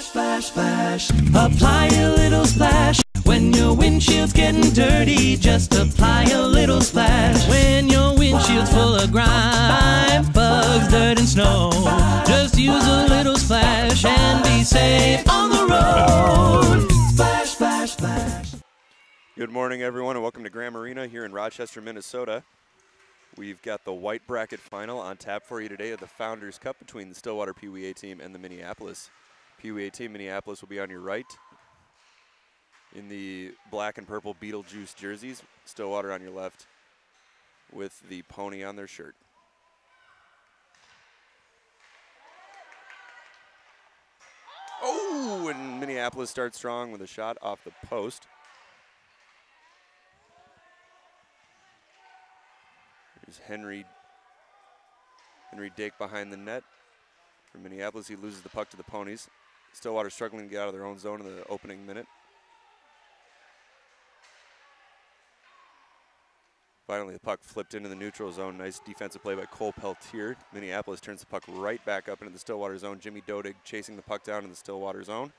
Splash, splash, apply a little splash. When your windshield's getting dirty, just apply a little splash. When your windshield's full of grime, bugs, dirt, and snow, just use a little splash and be safe on the road. Splash, splash, splash. Good morning, everyone, and welcome to Graham Arena here in Rochester, Minnesota. We've got the white bracket final on tap for you today of the Founders Cup between the Stillwater Pee Wee A team and the Minneapolis Pee Wee A team. Minneapolis will be on your right in the black and purple Beetlejuice jerseys. Stillwater on your left with the pony on their shirt. Oh, and Minneapolis starts strong with a shot off the post. There's Henry Dake behind the net. For Minneapolis, he loses the puck to the ponies. Stillwater struggling to get out of their own zone in the opening minute. Finally, the puck flipped into the neutral zone. Nice defensive play by Cole Peltier. Minneapolis turns the puck right back up into the Stillwater zone. Jimmy Dodig chasing the puck down in the Stillwater zone.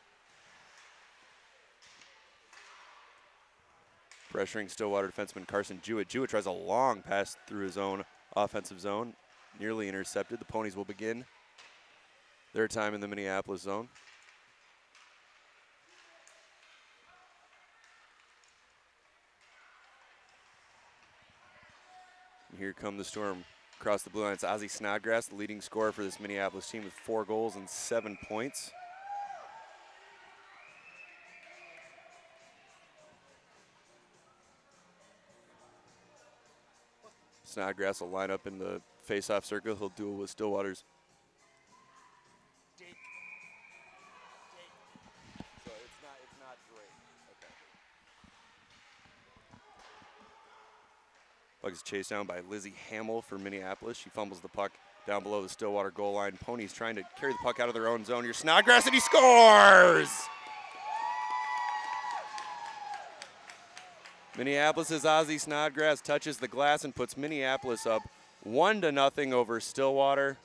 Pressuring Stillwater defenseman Carson Jewett. Jewett tries a long pass through his own offensive zone. Nearly intercepted. The ponies will begin their time in the Minneapolis zone. And here come the Storm across the blue line. It's Ozzie Snodgrass, the leading scorer for this Minneapolis team with 4 goals and 7 points. Snodgrass will line up in the face-off circle. He'll duel with Stillwater's. So it's not great. Okay. Puck is chased down by Lizzie Hamill for Minneapolis. She fumbles the puck down below the Stillwater goal line. Ponies trying to carry the puck out of their own zone. Here's Snodgrass, and he scores! Minneapolis' Ozzie Snodgrass touches the glass and puts Minneapolis up 1-0 over Stillwater.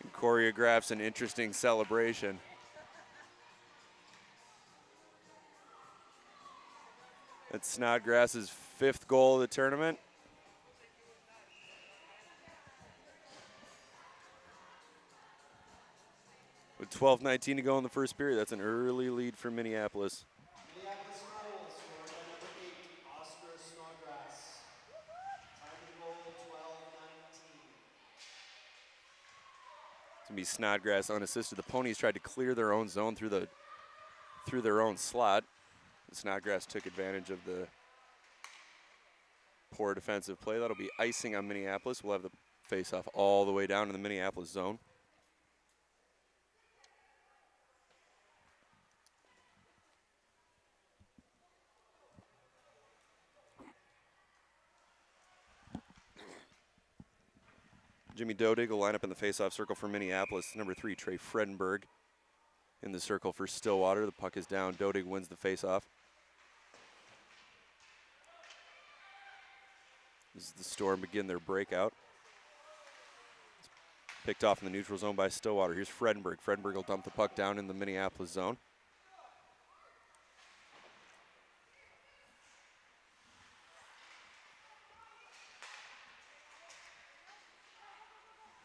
And choreographs an interesting celebration. That's Snodgrass' 5th goal of the tournament. With 12:19 to go in the first period, that's an early lead for Minneapolis. Be Snodgrass unassisted. The ponies tried to clear their own zone through their own slot. Snodgrass took advantage of the poor defensive play. That'll be icing on Minneapolis. We'll have the face-off all the way down to the Minneapolis zone. Jimmy Dodig will line up in the face-off circle for Minneapolis. Number 3, Trey Fredenberg in the circle for Stillwater. The puck is down. Dodig wins the face-off. This is the Storm begin their breakout. It's picked off in the neutral zone by Stillwater. Here's Fredenberg. Fredenberg will dump the puck down in the Minneapolis zone.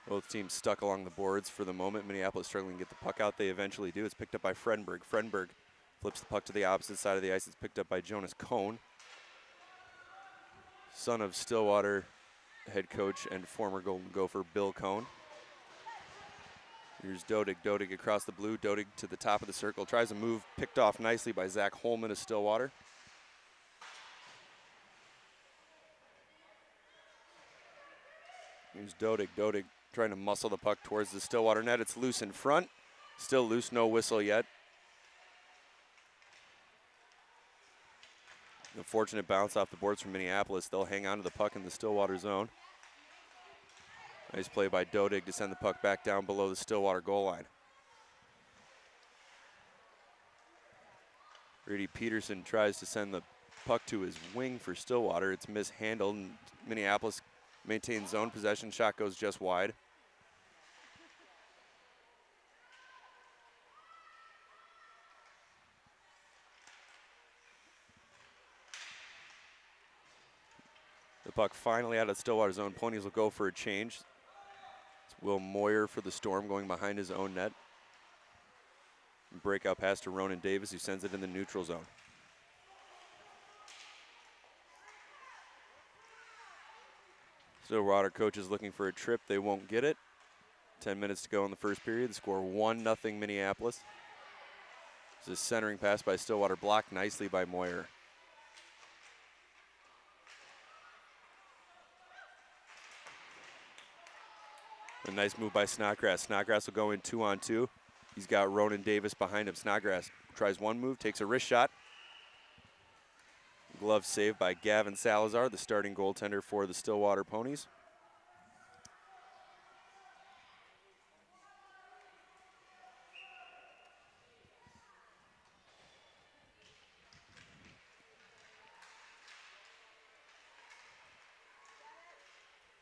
Both teams stuck along the boards for the moment. Minneapolis struggling to get the puck out. They eventually do. It's picked up by Fredenberg. Fredenberg flips the puck to the opposite side of the ice. It's picked up by Jonas Cohn, son of Stillwater head coach and former Golden Gopher Bill Cohn. Here's Dodig. Dodig across the blue. Dodig to the top of the circle. Tries a move picked off nicely by Zach Holman of Stillwater. Here's Dodig. Dodig trying to muscle the puck towards the Stillwater net. It's loose in front. Still loose, no whistle yet. A fortunate bounce off the boards from Minneapolis. They'll hang on to the puck in the Stillwater zone. Nice play by Dodig to send the puck back down below the Stillwater goal line. Brady Peterson tries to send the puck to his wing for Stillwater. It's mishandled, and Minneapolis maintains zone possession. Shot goes just wide. puck finally out of Stillwater zone. Ponies will go for a change. It's Will Moyer for the Storm going behind his own net. Breakout pass to Ronan Davis, who sends it in the neutral zone. Stillwater coaches looking for a trip. They won't get it. 10 minutes to go in the first period. The score 1-0 Minneapolis. This is a centering pass by Stillwater, blocked nicely by Moyer. A nice move by Snodgrass. Snodgrass will go in 2-on-2. He's got Ronan Davis behind him. Snodgrass tries one move, takes a wrist shot. Glove saved by Gavin Salazar, the starting goaltender for the Stillwater Ponies.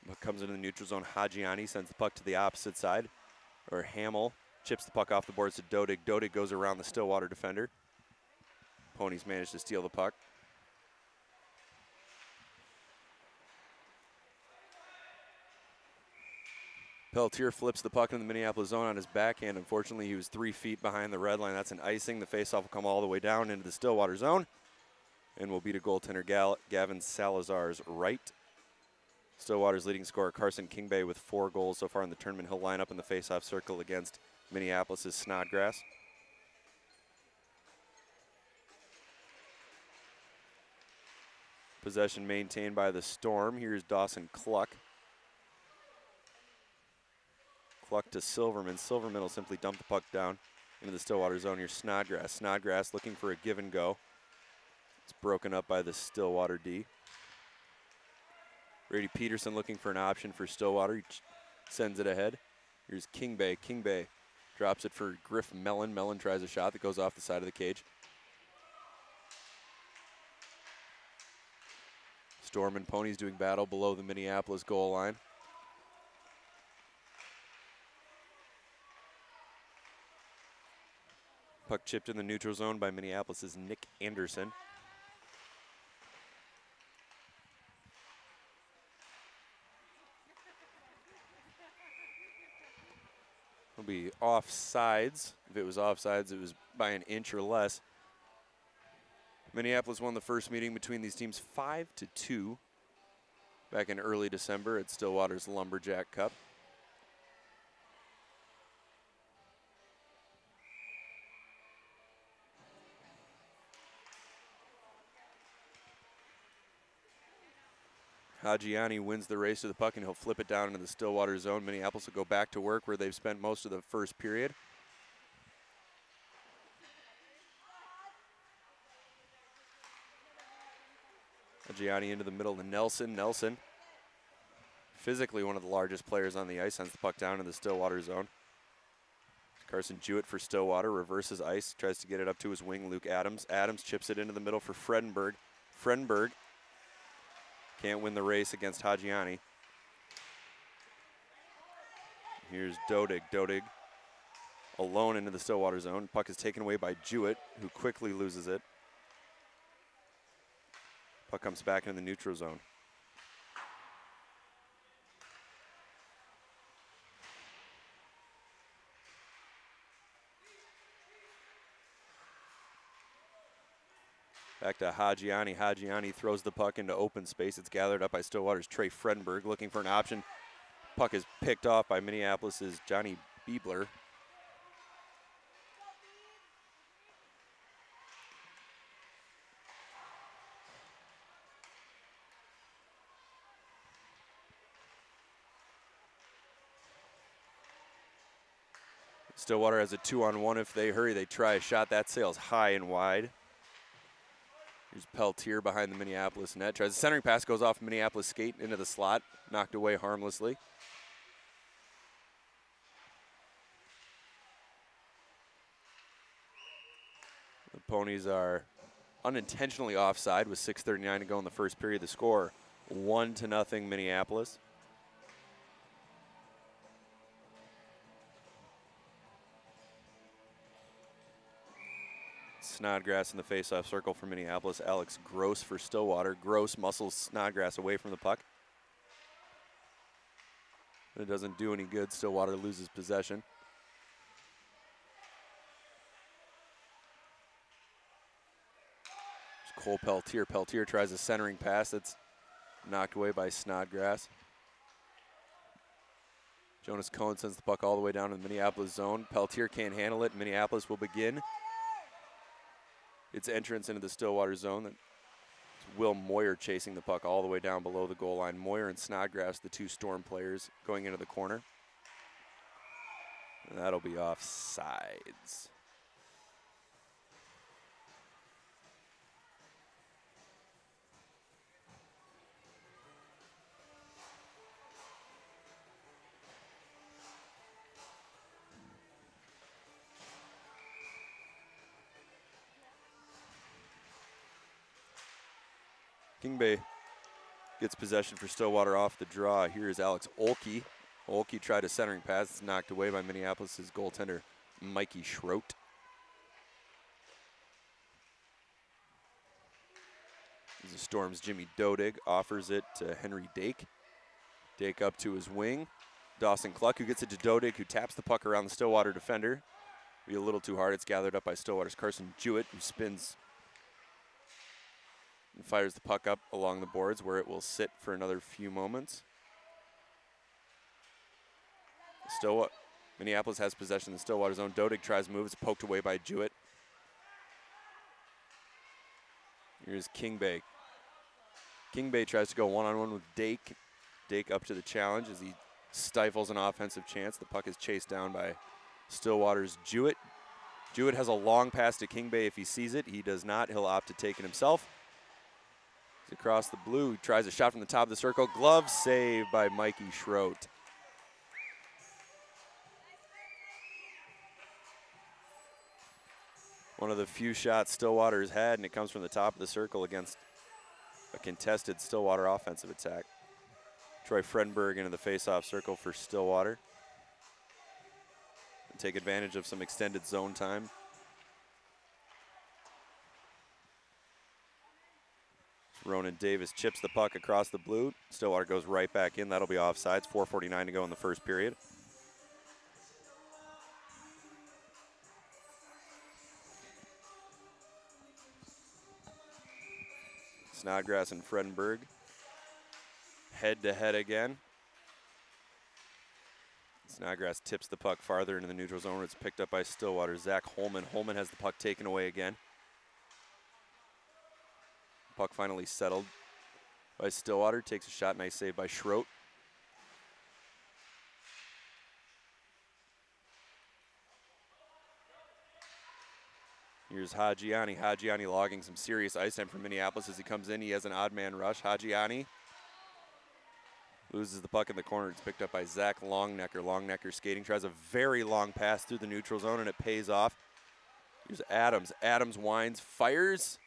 Puck comes into the neutral zone. Hajiani sends the puck to the opposite side. Or Hamill chips the puck off the boards to Dodig. Dodig goes around the Stillwater defender. Ponies manage to steal the puck. Peltier flips the puck in the Minneapolis zone on his backhand. Unfortunately, he was 3 feet behind the red line. That's an icing. The faceoff will come all the way down into the Stillwater zone and will beat a goaltender Gavin Salazar's right. Stillwater's leading scorer, Carson Kingbay, with 4 goals so far in the tournament. He'll line up in the faceoff circle against Minneapolis' Snodgrass. Possession maintained by the Storm. Here's Dawson Cluck. Cluck to Silverman. Silverman will simply dump the puck down into the Stillwater zone. Here's Snodgrass. Snodgrass looking for a give and go. It's broken up by the Stillwater D. Brady Peterson looking for an option for Stillwater. He sends it ahead. Here's Kingbay. Kingbay drops it for Griff Mellon. Mellon tries a shot that goes off the side of the cage. Storm and Ponies doing battle below the Minneapolis goal line. Puck chipped in the neutral zone by Minneapolis' Nick Anderson. It'll be offsides. If it was offsides, it was by an inch or less. Minneapolis won the first meeting between these teams 5-2 back in early December at Stillwater's Lumberjack Cup. Hajiani wins the race to the puck, and he'll flip it down into the Stillwater zone. Minneapolis will go back to work where they've spent most of the first period. Hajiani into the middle to Nelson. Nelson, physically one of the largest players on the ice, sends the puck down in the Stillwater zone. Carson Jewett for Stillwater, reverses ice, tries to get it up to his wing, Luke Adams. Adams chips it into the middle for Fredenberg. Fredenberg can't win the race against Hajiani. Here's Dodig. Dodig alone into the Stillwater zone. Puck is taken away by Jewett, who quickly loses it. Puck comes back into the neutral zone. Back to Hajiani. Hajiani throws the puck into open space. It's gathered up by Stillwater's Trey Fredenberg, looking for an option. Puck is picked off by Minneapolis's Johnny Biebler. Stillwater has a 2-on-1. If they hurry, they try a shot. That sails high and wide. Here's Peltier behind the Minneapolis net. Tries a centering pass, goes off Minneapolis skate into the slot. Knocked away harmlessly. The Ponies are unintentionally offside with 6:39 to go in the first period. The score 1-0 Minneapolis. Snodgrass in the face-off circle for Minneapolis. Alex Gross for Stillwater. Gross muscles Snodgrass away from the puck. It doesn't do any good. Stillwater loses possession. Cole Peltier. Peltier tries a centering pass that's knocked away by Snodgrass. Jonas Cohen sends the puck all the way down to the Minneapolis zone. Peltier can't handle it. Minneapolis will begin its entrance into the Stillwater zone. It's Will Moyer chasing the puck all the way down below the goal line. Moyer and Snodgrass, the two Storm players, going into the corner. And that'll be offsides. King Bay gets possession for Stillwater off the draw. Here is Alex Olkey. Olkey tried a centering pass. It's knocked away by Minneapolis' goaltender, Mikey Schroet. The Storm's Jimmy Dodig offers it to Henry Dake. Dake up to his wing. Dawson Cluck, who gets it to Dodig, who taps the puck around the Stillwater defender. Be a little too hard. It's gathered up by Stillwater's Carson Jewett, who spins and fires the puck up along the boards where it will sit for another few moments. Minneapolis has possession in the Stillwater zone. Dodig tries to move. It's poked away by Jewett. Here's King Bay. King Bay tries to go one-on-one with Dake. Dake up to the challenge as he stifles an offensive chance. The puck is chased down by Stillwater's Jewett. Jewett has a long pass to King Bay if he sees it. He does not. He'll opt to take it himself. He's across the blue. He tries a shot from the top of the circle. Glove save by Mikey Schroet. One of the few shots Stillwater has had, and it comes from the top of the circle against a contested Stillwater offensive attack. Troy Fredenberg into the face-off circle for Stillwater. And take advantage of some extended zone time. Ronan Davis chips the puck across the blue. Stillwater goes right back in. That'll be offsides. 4:49 to go in the first period. Snodgrass and Fredenberg head-to-head again. Snodgrass tips the puck farther into the neutral zone. It's picked up by Stillwater. Zach Holman. Holman has the puck taken away again. Puck finally settled by Stillwater. Takes a shot. Nice save by Schroet. Here's Hajiani. Hajiani logging some serious ice time for Minneapolis as he comes in. He has an odd man rush. Hajiani loses the puck in the corner. It's picked up by Zach Longnecker. Longnecker skating. Tries a very long pass through the neutral zone, and it pays off. Here's Adams. Adams winds, fires.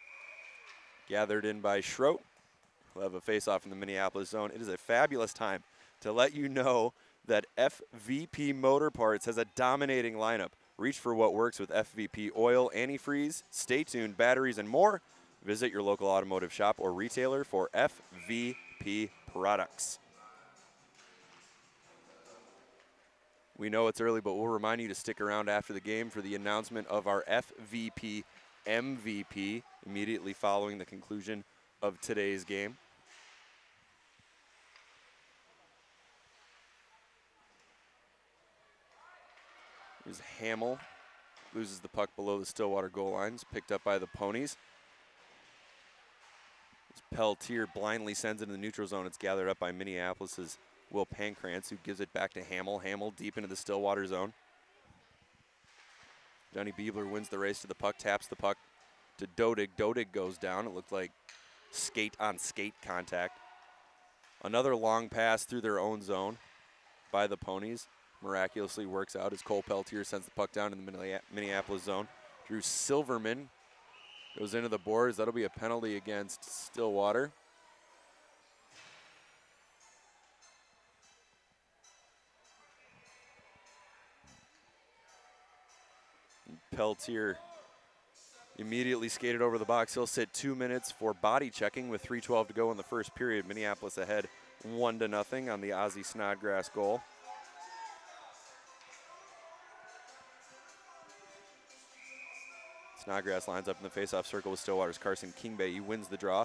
Gathered in by Schroet. We'll have a face-off in the Minneapolis zone. It is a fabulous time to let you know that FVP Motor Parts has a dominating lineup. Reach for what works with FVP oil, antifreeze, stay tuned, batteries, and more. Visit your local automotive shop or retailer for FVP products. We know it's early, but we'll remind you to stick around after the game for the announcement of our FVP MVP immediately following the conclusion of today's game. Here's Hamill. Loses the puck below the Stillwater goal line. It's picked up by the Ponies. Peltier blindly sends it in the neutral zone. It's gathered up by Minneapolis's Will Pankratz, who gives it back to Hamill. Hamill deep into the Stillwater zone. Johnny Biebler wins the race to the puck, taps the puck to Dodig. Dodig goes down. It looked like skate-on-skate contact. Another long pass through their own zone by the Ponies. Miraculously works out as Cole Peltier sends the puck down in the Minneapolis zone. Drew Silverman goes into the boards. That'll be a penalty against Stillwater. And Peltier Immediately skated over the box. He'll sit 2 minutes for body checking with 3:12 to go in the first period. Minneapolis ahead 1-0 on the Ozzie Snodgrass goal. Snodgrass lines up in the faceoff circle with Stillwater's Carson Kingbay. He wins the draw.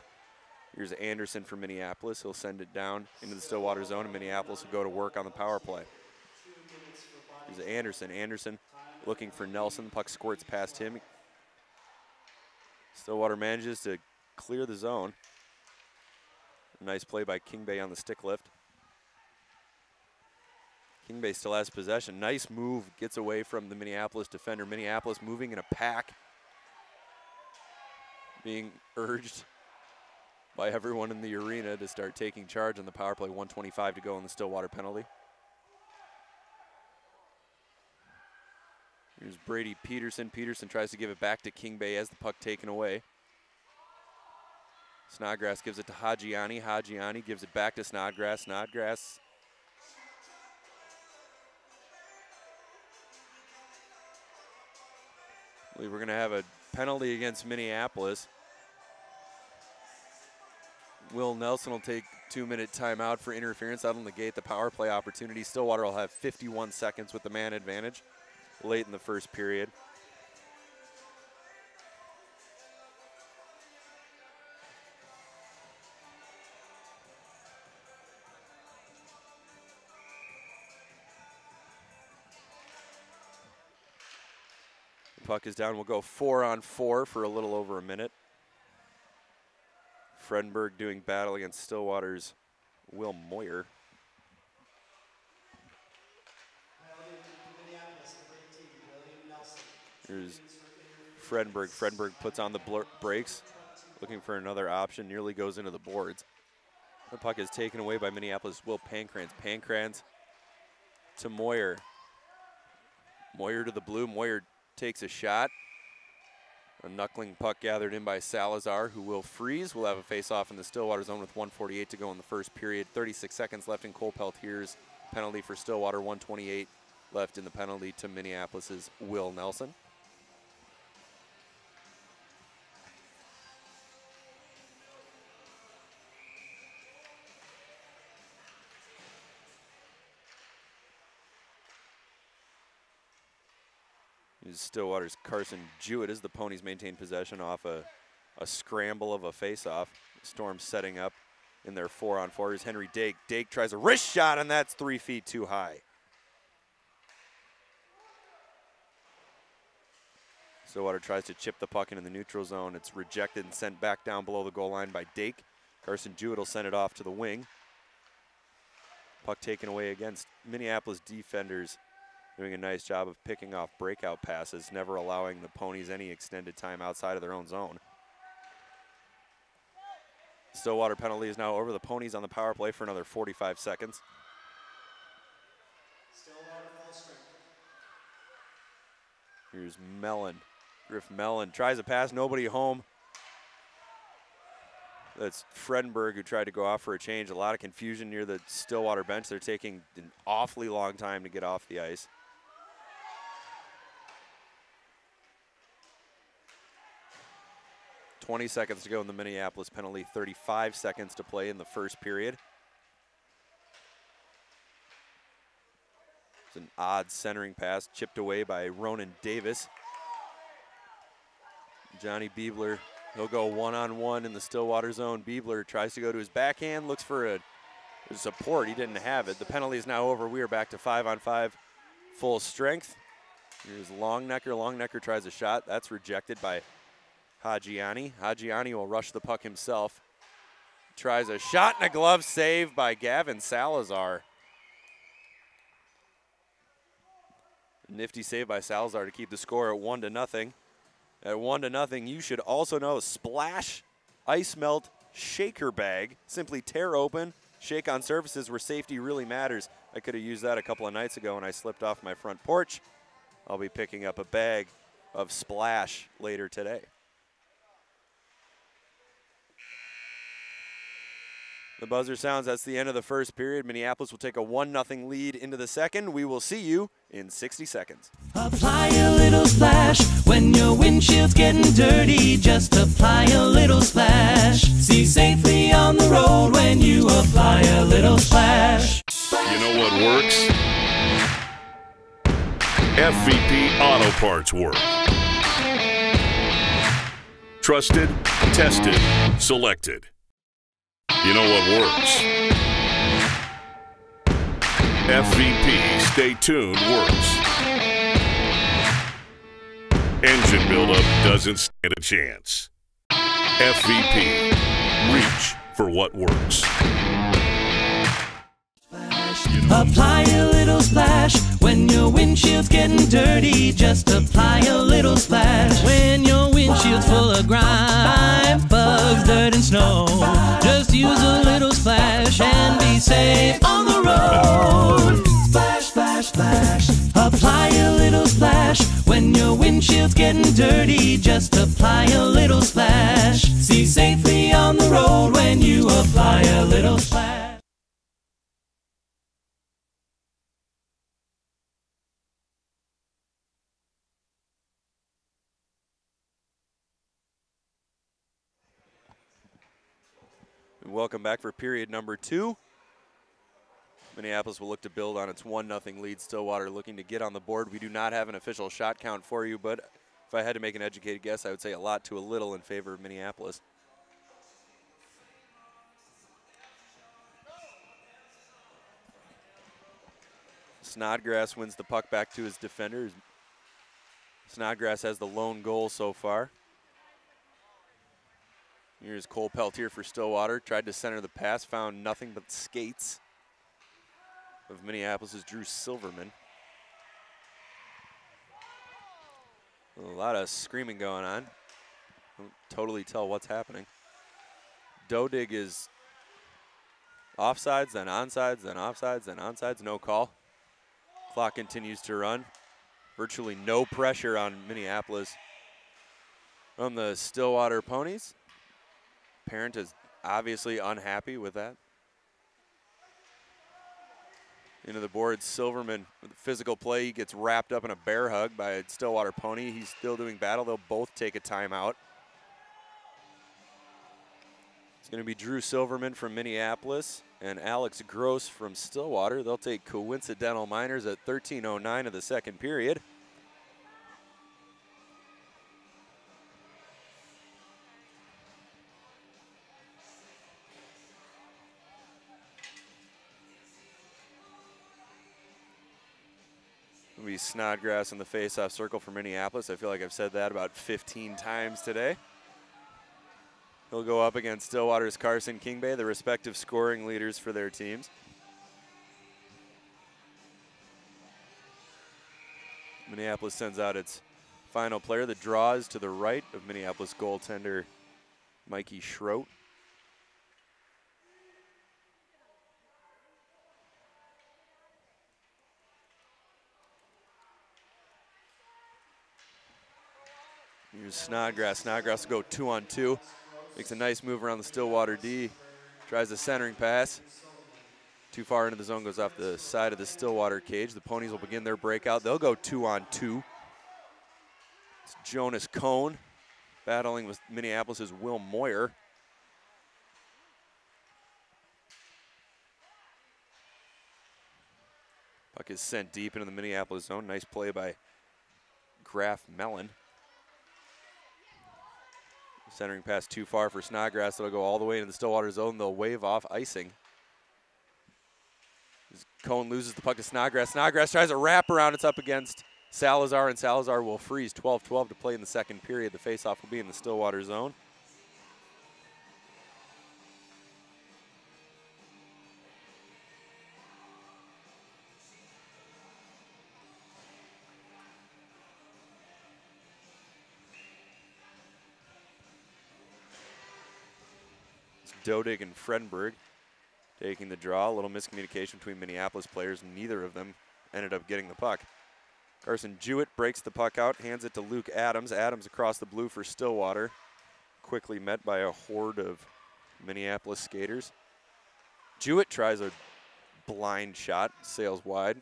Here's Anderson for Minneapolis. He'll send it down into the Stillwater zone, and Minneapolis will go to work on the power play. Here's Anderson. Anderson looking for Nelson. Puck squirts past him. Stillwater manages to clear the zone. Nice play by Kingbay on the stick lift. Kingbay still has possession. Nice move, gets away from the Minneapolis defender. Minneapolis moving in a pack, being urged by everyone in the arena to start taking charge on the power play. 1:25 to go in the Stillwater penalty. Here's Brady Peterson. Peterson tries to give it back to Kingbay as the puck taken away. Snodgrass gives it to Hajiani. Hajiani gives it back to Snodgrass. Snodgrass I believe we're going to have a penalty against Minneapolis. Will Nelson will take 2-minute timeout for interference. That'll negate the power play opportunity. Stillwater will have 51 seconds with the man advantage late in the first period. The puck is down. We'll go 4-on-4 for a little over a minute. Fredenberg doing battle against Stillwater's Will Moyer. Here's Fredenberg. Fredenberg puts on the brakes, looking for another option, nearly goes into the boards. The puck is taken away by Minneapolis' Will Pancrans. Pancrans to Moyer. Moyer to the blue. Moyer takes a shot. A knuckling puck gathered in by Salazar, who will freeze. We'll have a face-off in the Stillwater zone with 1:48 to go in the first period. 36 seconds left in Cole Peltier's penalty for Stillwater. 1:28 left in the penalty to Minneapolis' Will Nelson. Stillwater's Carson Jewett as the Ponies maintain possession off a scramble of a faceoff. Storm setting up in their 4-on-4. Here's Henry Dake. Dake tries a wrist shot, and that's 3 feet too high. Stillwater tries to chip the puck into the neutral zone. It's rejected and sent back down below the goal line by Dake. Carson Jewett will send it off to the wing. Puck taken away against Minneapolis defenders. Doing a nice job of picking off breakout passes, never allowing the Ponies any extended time outside of their own zone. Stillwater penalty is now over. The Ponies on the power play for another 45 seconds. Stillwater full strength. Here's Mellon. Griff Mellon tries a pass, nobody home. That's Fredenberg who tried to go off for a change. A lot of confusion near the Stillwater bench. They're taking an awfully long time to get off the ice. .20 seconds to go in the Minneapolis penalty, 35 seconds to play in the first period. It's an odd centering pass, chipped away by Ronan Davis. Johnny Biebler, he'll go one-on-one in the Stillwater zone. Biebler tries to go to his backhand, looks for a support. He didn't have it. The penalty is now over. We are back to 5-on-5 full strength. Here's Longnecker. Longnecker tries a shot. That's rejected by Hajiani. Hajiani will rush the puck himself. Tries a shot and a glove save by Gavin Salazar. Nifty save by Salazar to keep the score at 1-0. At 1-0, you should also know Splash Ice Melt Shaker Bag. Simply tear open, shake on surfaces where safety really matters. I could have used that a couple of nights ago when I slipped off my front porch. I'll be picking up a bag of Splash later today. The buzzer sounds. That's the end of the first period. Minneapolis will take a 1-0 lead into the second. We will see you in 60 seconds. Apply a little splash when your windshield's getting dirty. Just apply a little splash. See safely on the road when you apply a little splash. You know what works? FVP Auto Parts work. Trusted, tested, selected. You know what works? FVP Stay Tuned works. Engine buildup doesn't stand a chance. FVP. Reach for what works. Apply a little splash when your windshield's getting dirty. Just apply a little splash when your windshield's full of grime, bugs, dirt, and snow. Just use a little splash and be safe on the road. Splash, splash, splash. Apply a little splash when your windshield's getting dirty. Just apply a little splash. See safely on the road when you apply a little splash. Welcome back for period number 2. Minneapolis will look to build on its 1-0 lead. Stillwater looking to get on the board. We do not have an official shot count for you, but if I had to make an educated guess, I would say a lot to a little in favor of Minneapolis. Snodgrass wins the puck back to his defender. Snodgrass has the lone goal so far. Here's Cole Peltier for Stillwater. Tried to center the pass, found nothing but skates of Minneapolis' Drew Silverman. A lot of screaming going on. Don't totally tell what's happening. Dodig is offsides, then onside, then offsides, then onside. No call. Clock continues to run. Virtually no pressure on Minneapolis from the Stillwater Ponies. Parent is obviously unhappy with that. Into the board, Silverman with physical play. He gets wrapped up in a bear hug by a Stillwater Pony. He's still doing battle. They'll both take a timeout. It's going to be Drew Silverman from Minneapolis and Alex Gross from Stillwater. They'll take coincidental minors at 13:09 of the second period. It'll be Snodgrass in the face-off circle for Minneapolis. I feel like I've said that about 15 times today. He'll go up against Stillwater's Carson Kingbay, the respective scoring leaders for their teams. Minneapolis sends out its final player. The draw is to the right of Minneapolis goaltender Mikey Schroet. Here's Snodgrass. Snodgrass will go 2-on-2. Makes a nice move around the Stillwater D. Tries a centering pass. Too far into the zone, goes off the side of the Stillwater cage. The Ponies will begin their breakout. They'll go 2-on-2. It's Jonas Cohn battling with Minneapolis' Will Moyer. Puck is sent deep into the Minneapolis zone. Nice play by Graf Mellon. Centering pass too far for Snodgrass. It'll go all the way into the Stillwater zone. They'll wave off icing. As Cohn loses the puck to Snodgrass. Snodgrass tries a wraparound. It's up against Salazar, and Salazar will freeze. 12-12 to play in the second period. The faceoff will be in the Stillwater zone. Dodig and Frenberg taking the draw. A little miscommunication between Minneapolis players. Neither of them ended up getting the puck. Carson Jewett breaks the puck out, hands it to Luke Adams. Adams across the blue for Stillwater. Quickly met by a horde of Minneapolis skaters. Jewett tries a blind shot, sails wide.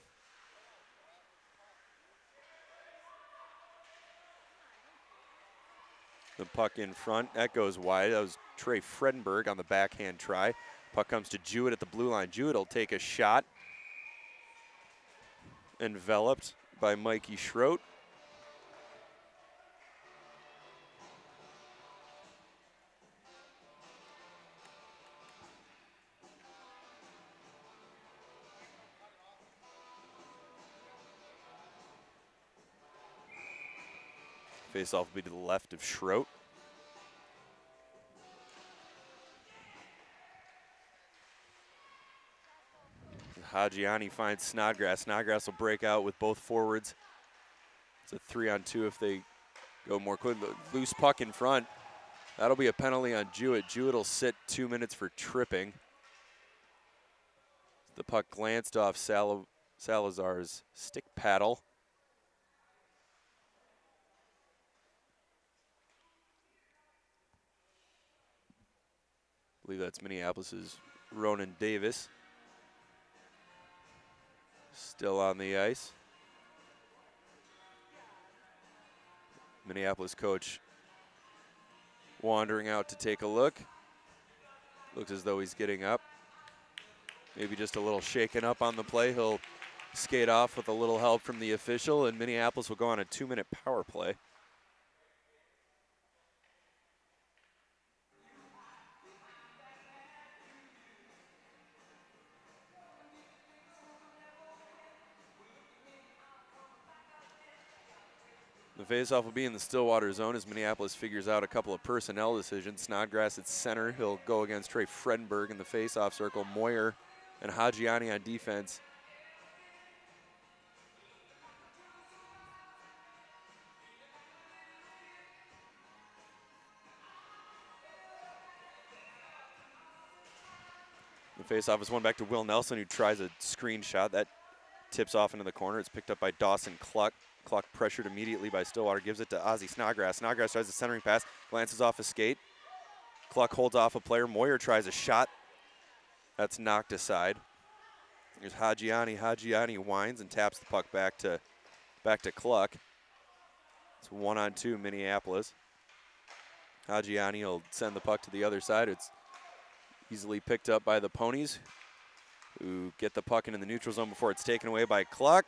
The puck in front, that goes wide. That was Trey Fredenberg on the backhand try. Puck comes to Jewett at the blue line. Jewett will take a shot. Enveloped by Mikey Schroet. Face-off will be to the left of Schroet. Hajiani finds Snodgrass. Snodgrass will break out with both forwards. It's a 3-on-2 if they go more quickly. Loose puck in front. That'll be a penalty on Jewett. Jewett will sit 2 minutes for tripping. The puck glanced off Salazar's stick paddle. I believe that's Minneapolis's Ronan Davis. Still on the ice. Minneapolis coach wandering out to take a look. Looks as though he's getting up. Maybe just a little shaken up on the play. He'll skate off with a little help from the official, and Minneapolis will go on a 2-minute power play. The faceoff will be in the Stillwater zone as Minneapolis figures out a couple of personnel decisions. Snodgrass at center. He'll go against Trey Fredenberg in the faceoff circle. Moyer and Hajiani on defense. The faceoff is won back to Will Nelson, who tries a screen shot. That tips off into the corner. It's picked up by Dawson Cluck. Cluck pressured immediately by Stillwater, gives it to Ozzy Snodgrass. Snodgrass tries a centering pass, glances off a skate. Cluck holds off a player. Moyer tries a shot. That's knocked aside. There's Hajiani. Hajiani whines and taps the puck back to Cluck. It's 1-on-2 Minneapolis. Hajiani will send the puck to the other side. It's easily picked up by the Ponies, who get the puck into the neutral zone before it's taken away by Cluck.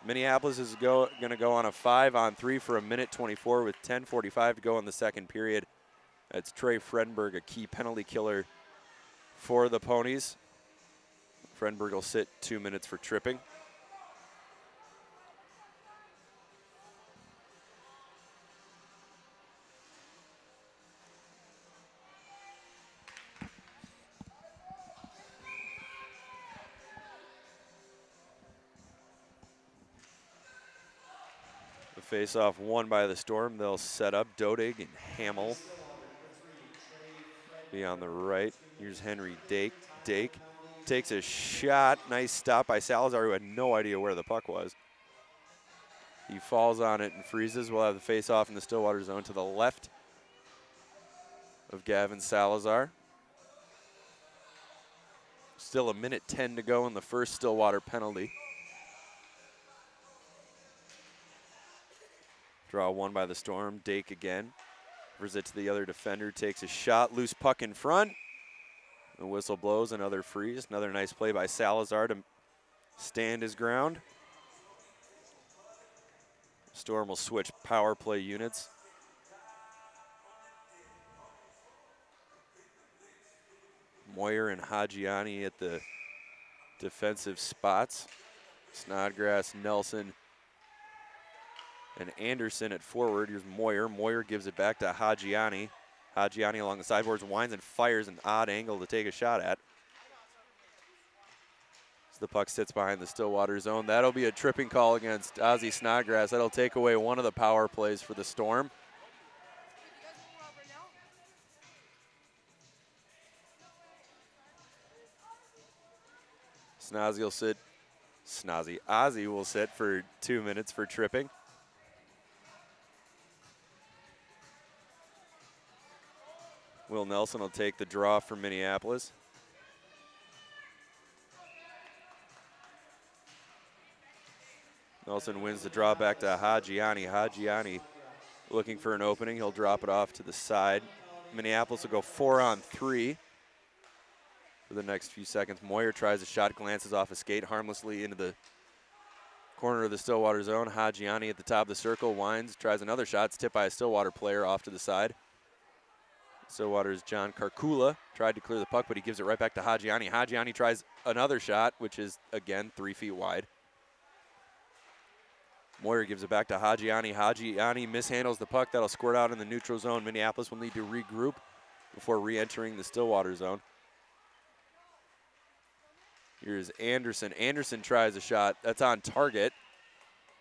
Minneapolis is going to go on a 5-on-3 for 1:24 with 10:45 to go in the second period. That's Trey Fredenberg, a key penalty killer for the Ponies. Fredenberg will sit 2 minutes for tripping. Face-off won by the Storm. They'll set up Dodig and Hamill. Be on the right. Here's Henry Dake. Dake takes a shot. Nice stop by Salazar, who had no idea where the puck was. He falls on it and freezes. We'll have the face-off in the Stillwater zone to the left of Gavin Salazar. Still 1:10 to go in the first Stillwater penalty. Draw won by the Storm. Dake again. Offers it to the other defender. Takes a shot. Loose puck in front. The whistle blows. Another freeze. Another nice play by Salazar to stand his ground. Storm will switch power play units. Moyer and Hajiani at the defensive spots. Snodgrass, Nelson, and Anderson at forward. Here's Moyer. Moyer gives it back to Hajiani. Hajiani along the sideboards, winds and fires an odd angle to take a shot at. As the puck sits behind the Stillwater zone. That'll be a tripping call against Ozzy Snodgrass. That'll take away one of the power plays for the Storm. Ozzy will sit for 2 minutes for tripping. Will Nelson will take the draw for Minneapolis. Nelson wins the draw back to Hajiani. Hajiani looking for an opening. He'll drop it off to the side. Minneapolis will go 4-on-3 for the next few seconds. Moyer tries a shot, glances off a skate harmlessly into the corner of the Stillwater zone. Hajiani at the top of the circle, winds, tries another shot. It's tipped by a Stillwater player off to the side. Stillwater's John Karkula tried to clear the puck, but he gives it right back to Hajiani. Hajiani tries another shot, which is, again, 3 feet wide. Moyer gives it back to Hajiani. Hajiani mishandles the puck. That'll squirt out in the neutral zone. Minneapolis will need to regroup before re-entering the Stillwater zone. Here's Anderson. Anderson tries a shot. That's on target.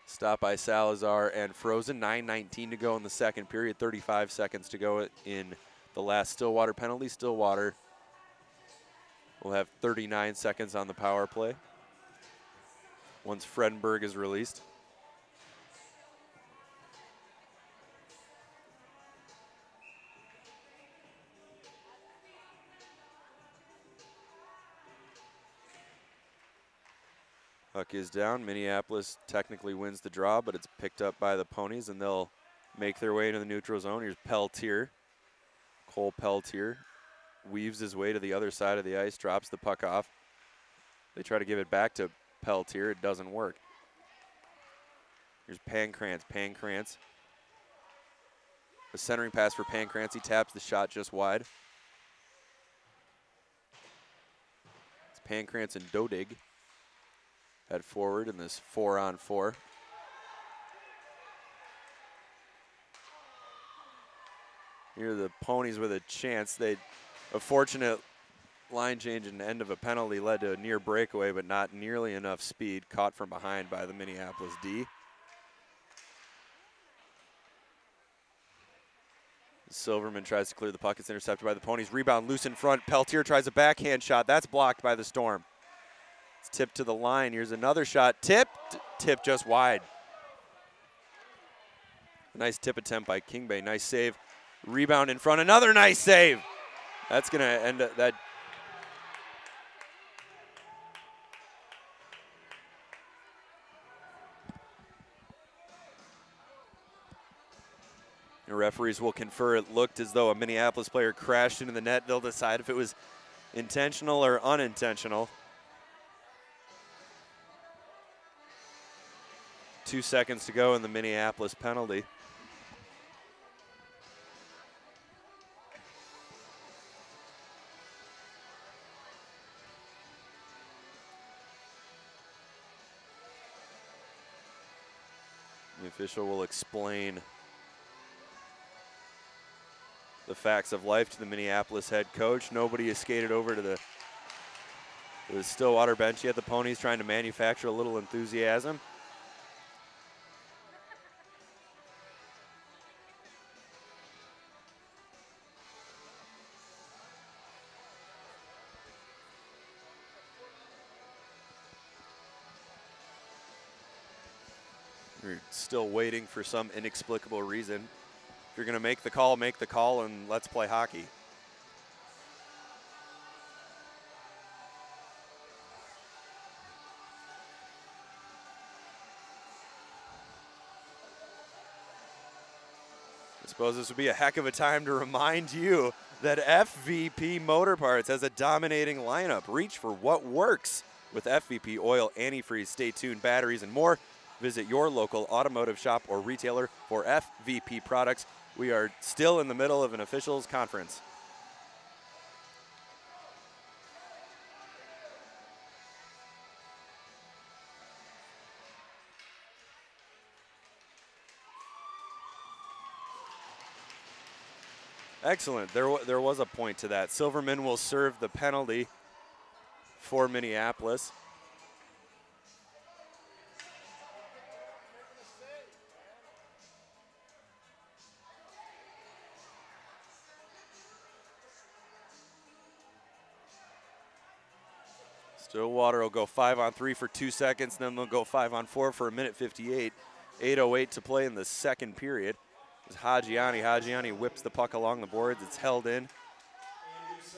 Stopped by Salazar and frozen. 9:19 to go in the second period. 35 seconds to go in the last Stillwater penalty. Stillwater will have 39 seconds on the power play once Fredenberg is released. Puck is down. Minneapolis technically wins the draw, but it's picked up by the Ponies, and they'll make their way into the neutral zone. Here's Peltier. Cole Peltier weaves his way to the other side of the ice, drops the puck off. They try to give it back to Peltier. It doesn't work. Here's Pancrantz. Pancrantz. A centering pass for Pancrantz. He taps the shot just wide. It's Pancrantz and Dodig head forward in this 4-on-4. Here are the Ponies with a chance. A fortunate line change and end of a penalty led to a near breakaway, but not nearly enough speed. Caught from behind by the Minneapolis D. Silverman tries to clear the puck. It's intercepted by the Ponies. Rebound loose in front. Peltier tries a backhand shot. That's blocked by the Storm. It's tipped to the line. Here's another shot. Tipped just wide. Nice tip attempt by Kingbay. Nice save. Rebound in front. Another nice save. That's going to end that. The referees will confer it looked as though a Minneapolis player crashed into the net. They'll decide if it was intentional or unintentional. 2 seconds to go in the Minneapolis penalty. The official will explain the facts of life to the Minneapolis head coach. Nobody has skated over to the Stillwater bench yet. The Ponies trying to manufacture a little enthusiasm. We're still waiting for some inexplicable reason. If you're going to make the call, and let's play hockey. I suppose this would be a heck of a time to remind you that FVP Motor Parts has a dominating lineup. Reach for what works with FVP oil, antifreeze, stay tuned, batteries, and more. Visit your local automotive shop or retailer for FVP products. We are still in the middle of an officials conference. Excellent. There was a point to that. Silverman will serve the penalty for Minneapolis. Stillwater will go 5-on-3 for 2 seconds, then they'll go 5-on-4 for 1:58. 8:08 to play in the second period. It's Hajiani. Hajiani whips the puck along the boards. It's held in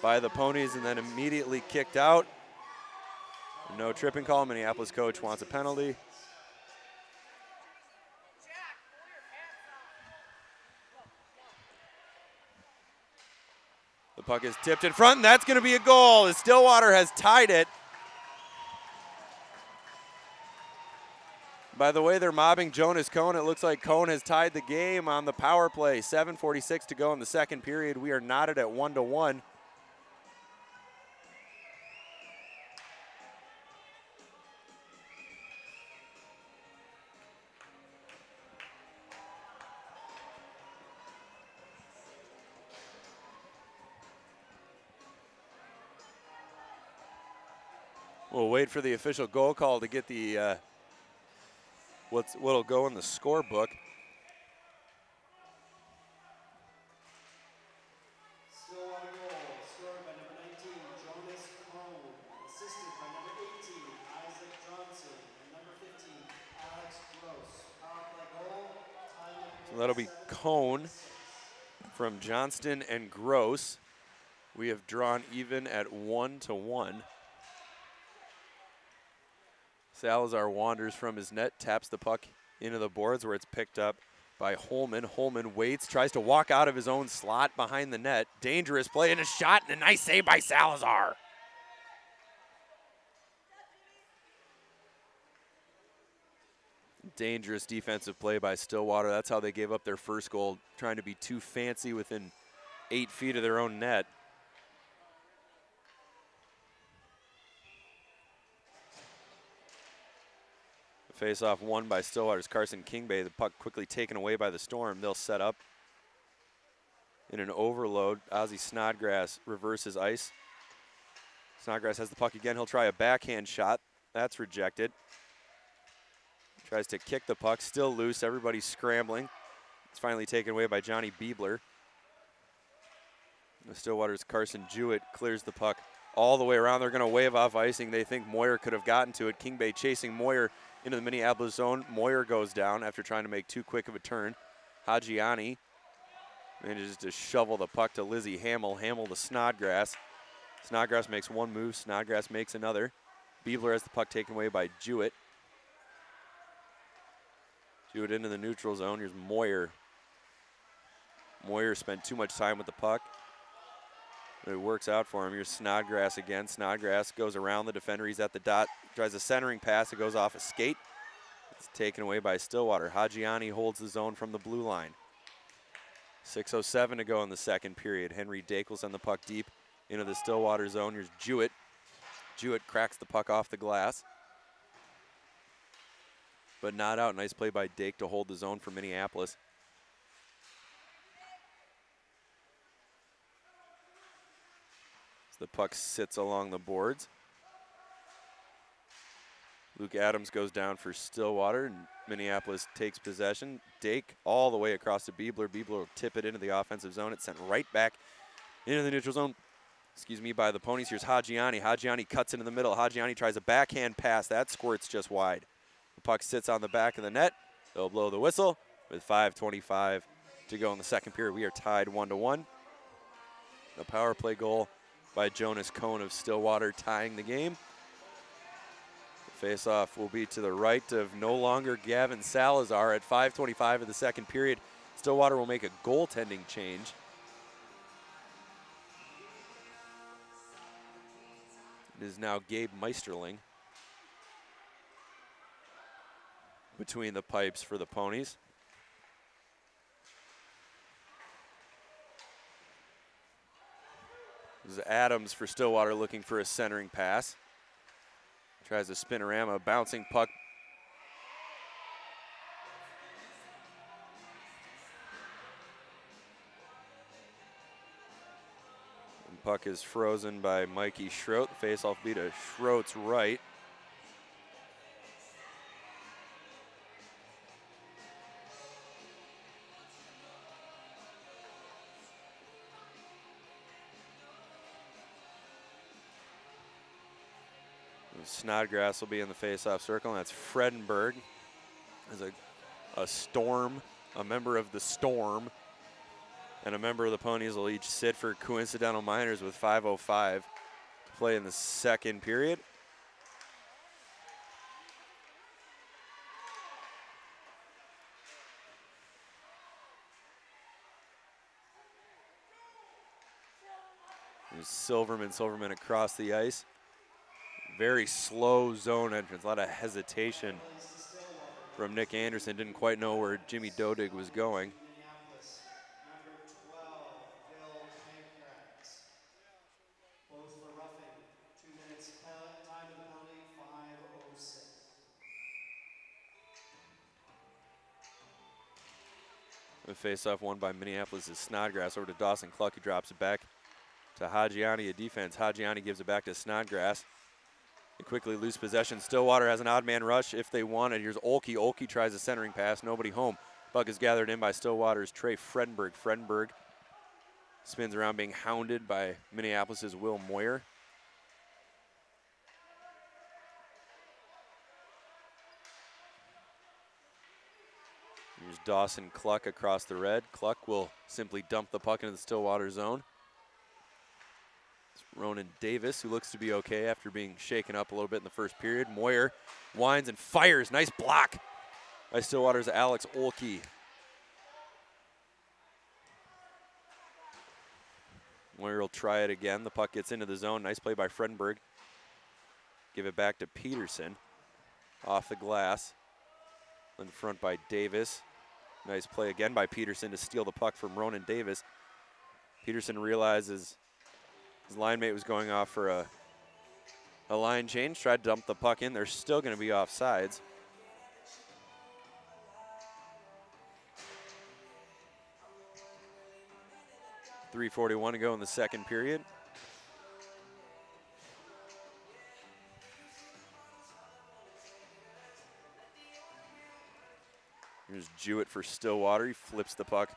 by the Ponies and then immediately kicked out. No tripping call. Minneapolis coach wants a penalty. puck is tipped in front, and that's going to be a goal as Stillwater has tied it. By the way, they're mobbing Jonas Cohn. It looks like Cohn has tied the game on the power play. 7:46 to go in the second period. We are knotted at 1-1. We'll wait for the official goal call to get the what'll go in the scorebook. Stillwater goal scored by number 19, Jonas Cohn, assisted by number 18, Isaac Johnson, and number 15, Alex Gross. Power play goal, time of So that'll be Cohn from Johnston and Gross. We have drawn even at 1-1. Salazar wanders from his net, taps the puck into the boards where it's picked up by Holman. Holman waits, tries to walk out of his own slot behind the net. Dangerous play and a shot and a nice save by Salazar. Dangerous defensive play by Stillwater. That's how they gave up their first goal, trying to be too fancy within 8 feet of their own net. Face-off won by Stillwater's Carson Kingbay. The puck quickly taken away by the Storm. They'll set up in an overload. Ozzie Snodgrass reverses ice. Snodgrass has the puck again. He'll try a backhand shot. That's rejected. Tries to kick the puck. Still loose. Everybody's scrambling. It's finally taken away by Johnny Biebler. The Stillwater's Carson Jewett clears the puck all the way around. They're going to wave off icing. They think Moyer could have gotten to it. Kingbay chasing Moyer into the Minneapolis zone. Moyer goes down after trying to make too quick of a turn. Hajiani manages to shovel the puck to Lizzie Hamill. Hamill to Snodgrass. Snodgrass makes one move. Snodgrass makes another. Biebler has the puck taken away by Jewett. Jewett into the neutral zone. Here's Moyer. Moyer spent too much time with the puck. It works out for him. Here's Snodgrass again. Snodgrass goes around the defender. He's at the dot. Tries a centering pass. It goes off a skate. It's taken away by Stillwater. Hajiani holds the zone from the blue line. 6:07 to go in the second period. Henry Dake will send the puck deep into the Stillwater zone. Here's Jewett. Jewett cracks the puck off the glass, but not out. Nice play by Dake to hold the zone for Minneapolis. The puck sits along the boards. Luke Adams goes down for Stillwater, and Minneapolis takes possession. Dake all the way across to Biebler. Biebler will tip it into the offensive zone. It's sent right back into the neutral zone, by the Ponies. Here's Hajiani. Hajiani cuts into the middle. Hajiani tries a backhand pass. That squirts just wide. The puck sits on the back of the net. They'll blow the whistle with 5:25 to go in the second period. We are tied 1-1. The power play goal by Jonas Cohn of Stillwater tying the game. The face-off will be to the right of no longer Gavin Salazar at 5:25 of the second period. Stillwater will make a goaltending change. It is now Gabe Meisterling between the pipes for the Ponies. This is Adams for Stillwater looking for a centering pass. Tries a spinorama, bouncing puck. And puck is frozen by Mikey Schroet. The face-off beat to Schroet's right. Snodgrass will be in the face-off circle, and that's Fredenberg. As a Storm, a member of the Storm, and a member of the Ponies will each sit for coincidental minors with 5:05 to play in the second period. Here's Silverman. Silverman across the ice. Very slow zone entrance. A lot of hesitation from Nick Anderson. Didn't quite know where Jimmy Dodig was going. Minneapolis, number 12, Bill Pankratz. Both for roughing. 2 minutes time of the penalty, 5:06. The face-off won by Minneapolis is Snodgrass over to Dawson Cluck, who drops it back to Hajiani, a defense. Hajiani gives it back to Snodgrass. They quickly lose possession. Stillwater has an odd man rush if they want it. Here's Olkey. Olkey tries a centering pass. Nobody home. Puck is gathered in by Stillwater's Trey Fredenberg. Fredenberg spins around being hounded by Minneapolis's Will Moyer. Here's Dawson Cluck across the red. Cluck will simply dump the puck into the Stillwater zone. It's Ronan Davis, who looks to be okay after being shaken up a little bit in the first period. Moyer winds and fires. Nice block by Stillwater's Alex Olkey. Moyer will try it again. The puck gets into the zone. Nice play by Fredenberg. Give it back to Peterson. Off the glass. In front by Davis. Nice play again by Peterson to steal the puck from Ronan Davis. Peterson realizes his line mate was going off for a line change. Tried to dump the puck in. They're still going to be offsides. .341 to go in the second period. Here's Jewett for Stillwater. He flips the puck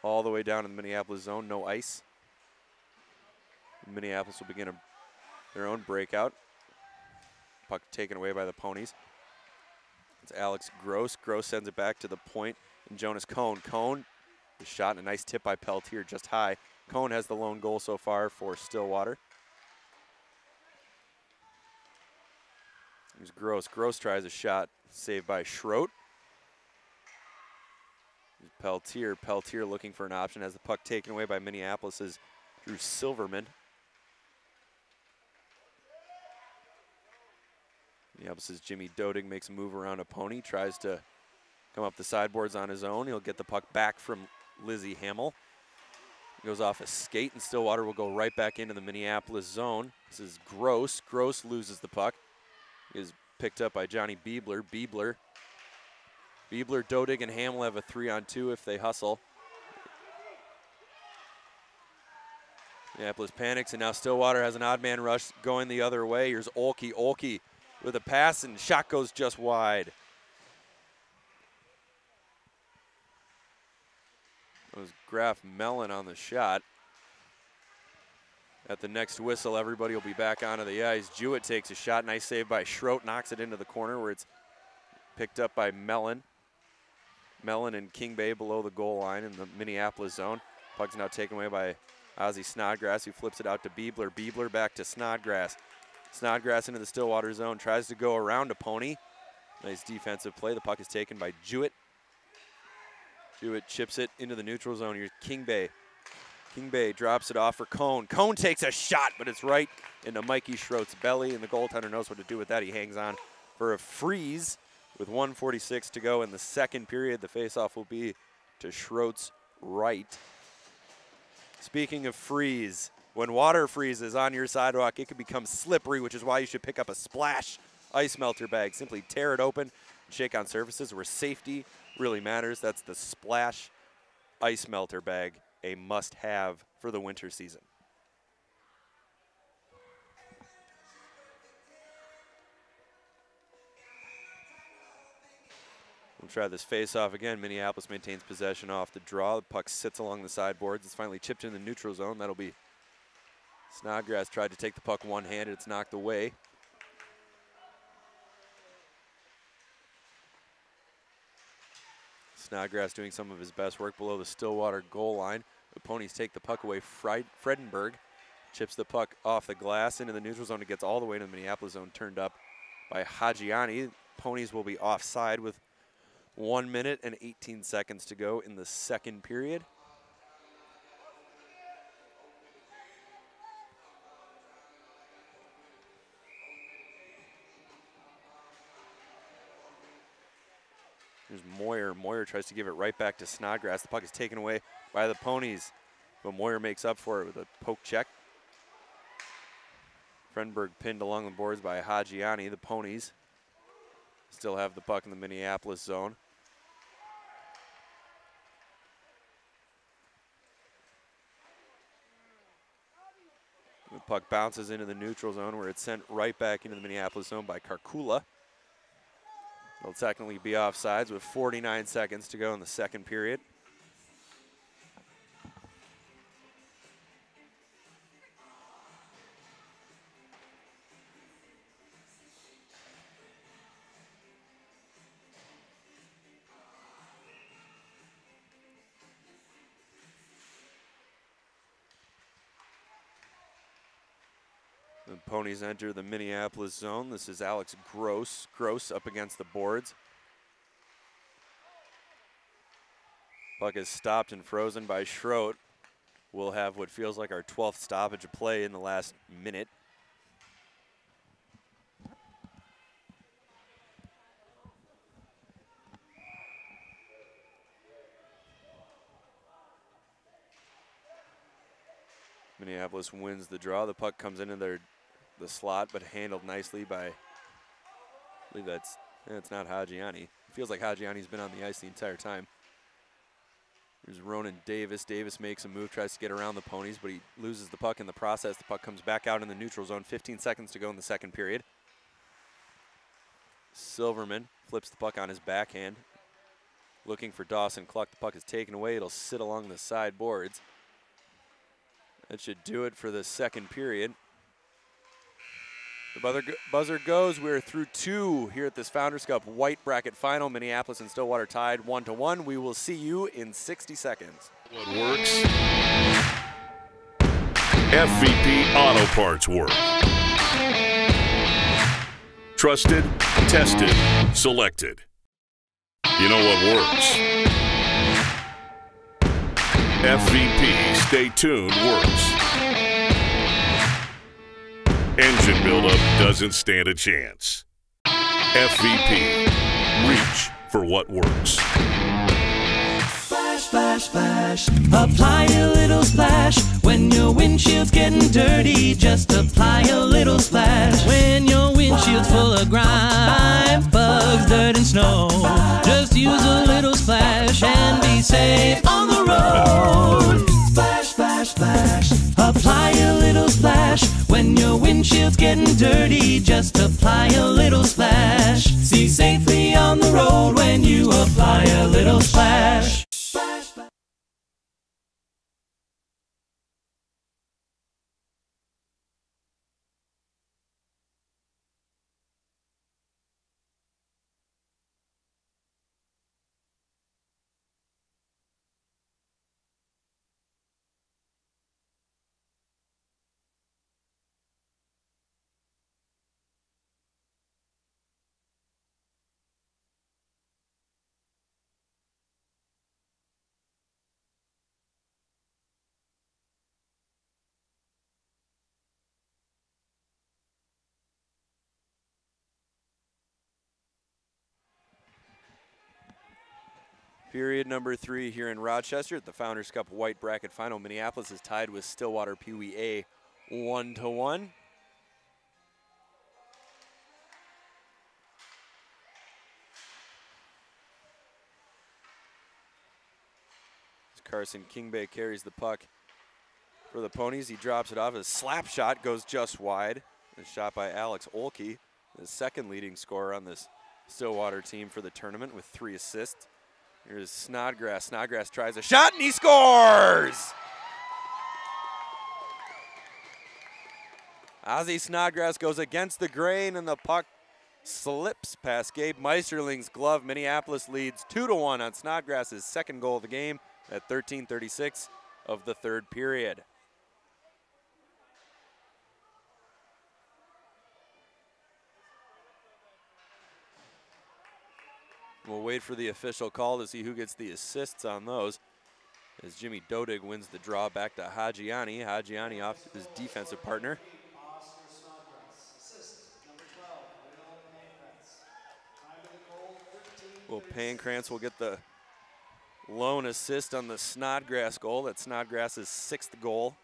all the way down in the Minneapolis zone. No ice. Minneapolis will begin their own breakout. Puck taken away by the Ponies. It's Alex Gross. Gross sends it back to the point. And Jonas Cohn. Cohn, the shot and a nice tip by Peltier just high. Cohn has the lone goal so far for Stillwater. Here's Gross. Gross tries a shot. Saved by Schroet. Here's Peltier. Peltier looking for an option. Has the puck taken away by Minneapolis's Drew Silverman. Minneapolis's Jimmy Dodig makes a move around a Pony. Tries to come up the sideboards on his own. He'll get the puck back from Lizzie Hamill. Goes off a skate, and Stillwater will go right back into the Minneapolis zone. This is Gross. Gross loses the puck. He is picked up by Johnny Biebler. Biebler, Dodig, and Hamill have a 3-on-2 if they hustle. Minneapolis panics, and now Stillwater has an odd man rush going the other way. Here's Olkey. Olkey with a pass, and shot goes just wide. It was Graf Mellon on the shot. At the next whistle, everybody will be back onto the ice. Jewett takes a shot. Nice save by Schroet. Knocks it into the corner where it's picked up by Mellon. Mellon and King Bay below the goal line in the Minneapolis zone. Puck's now taken away by Ozzie Snodgrass, who flips it out to Biebler. Biebler back to Snodgrass. Snodgrass into the Stillwater zone. Tries to go around a Pony. Nice defensive play. The puck is taken by Jewett. Jewett chips it into the neutral zone. Here's King Bay. King Bay drops it off for Cohn. Cohn takes a shot, but it's right into Mikey Schroet's belly, and the goaltender knows what to do with that. He hangs on for a freeze with 1:46 to go in the second period. The faceoff will be to Schroet's right. Speaking of freeze, when water freezes on your sidewalk, it can become slippery, which is why you should pick up a Splash ice melter bag. Simply tear it open and shake on surfaces where safety really matters. That's the Splash ice melter bag, a must-have for the winter season. We'll try this face-off again. Minneapolis maintains possession off the draw. The puck sits along the sideboards. It's finally chipped in the neutral zone. That'll be Snodgrass. Tried to take the puck one-handed. It's knocked away. Snodgrass doing some of his best work below the Stillwater goal line. The Ponies take the puck away. Fredenberg chips the puck off the glass into the neutral zone. It gets all the way to the Minneapolis zone, turned up by Hajiani. Ponies will be offside with 1 minute and 18 seconds to go in the second period. Here's Moyer. Moyer tries to give it right back to Snodgrass. The puck is taken away by the Ponies, but Moyer makes up for it with a poke check. Frenberg pinned along the boards by Hajiani. The Ponies still have the puck in the Minneapolis zone. The puck bounces into the neutral zone where it's sent right back into the Minneapolis zone by Karkula. It'll technically be offsides with 49 seconds to go in the second period. The Ponies enter the Minneapolis zone. This is Alex Gross. Gross up against the boards. Puck is stopped and frozen by Schroet. We'll have what feels like our 12th stoppage of play in the last minute. Minneapolis wins the draw. The puck comes into the slot, but handled nicely by, I believe it's not Hajiani. It feels like Hajiani's been on the ice the entire time. There's Ronan Davis. Davis makes a move, tries to get around the Ponies, but he loses the puck in the process. The puck comes back out in the neutral zone. 15 seconds to go in the second period. Silverman flips the puck on his backhand, looking for Dawson Cluck. The puck is taken away. It'll sit along the side boards. That should do it for the second period. The buzzer goes. We're through 2 here at this Founders Cup White Bracket Final. Minneapolis and Stillwater tied 1-1. We will see you in 60 seconds. What works? FVP Auto Parts work. Trusted, tested, selected. You know what works. FVP Stay Tuned works. Engine buildup doesn't stand a chance. FVP, reach for what works. Splash, splash, splash. Apply a little splash. When your windshield's getting dirty, just apply a little splash. When your windshield's full of grime, bugs, dirt, and snow, just use a little splash and be safe on the road. Splash, splash, splash. Apply a little splash. When your windshield's getting dirty, just apply a little splash. See safely on the road when you apply a little splash. Splash, splash. Period number 3 here in Rochester at the Founders Cup White Bracket Final. Minneapolis is tied with Stillwater Pee Wee A 1-1. Carson Kingbay carries the puck for the Ponies. He drops it off. A slap shot goes just wide. A shot by Alex Olkey, the second leading scorer on this Stillwater team for the tournament with 3 assists. Here's Snodgrass. Snodgrass tries a shot and he scores! Ozzie Snodgrass goes against the grain and the puck slips past Gabe Meisterling's glove. Minneapolis leads 2-1 on Snodgrass's second goal of the game at 13:36 of the third period. We'll wait for the official call to see who gets the assists on those, as Jimmy Dodig wins the draw back to Hajiani. Hajiani off to his defensive partner. Well, Pancrantz will get the lone assist on the Snodgrass goal. That's Snodgrass's 6th goal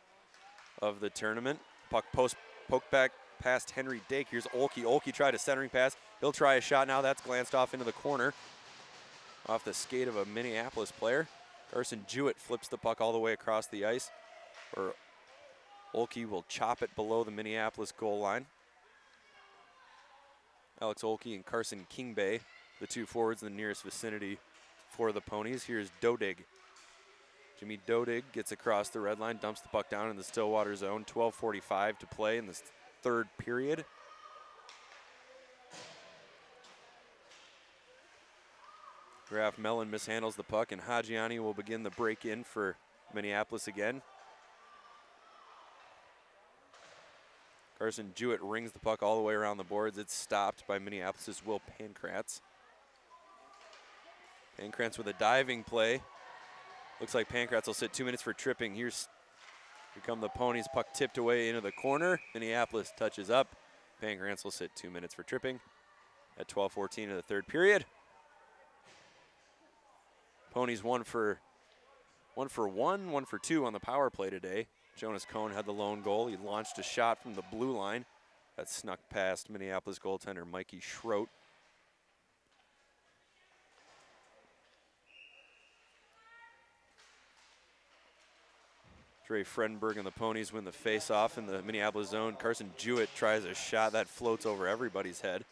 of the tournament. Puck poke back past Henry Dake. Here's Olkey. Olkey tried a centering pass. He'll try a shot now. That's glanced off into the corner. Off the skate of a Minneapolis player. Carson Jewett flips the puck all the way across the ice, or Olkey will chop it below the Minneapolis goal line. Alex Olkey and Carson Kingbay, the 2 forwards in the nearest vicinity for the Ponies. Here's Dodig. Jimmy Dodig gets across the red line, dumps the puck down in the Stillwater zone. 12:45 to play in this 3rd period. Graf Mellon mishandles the puck, and Hajiani will begin the break-in for Minneapolis again. Carson Jewett rings the puck all the way around the boards. It's stopped by Minneapolis' Will Pancrantz. Pancrantz with a diving play. Looks like Pancrantz will sit 2 minutes for tripping. Here come the Ponies. Puck tipped away into the corner. Minneapolis touches up. Pancrantz will sit 2 minutes for tripping at 12:14 of the 3rd period. Ponies 1 for 1, 1 for 2 on the power play today. Jonas Cohn had the lone goal. He launched a shot from the blue line that snuck past Minneapolis goaltender Mikey Schroet. Trey Fredenberg and the Ponies win the face-off in the Minneapolis zone. Carson Jewett tries a shot that floats over everybody's head.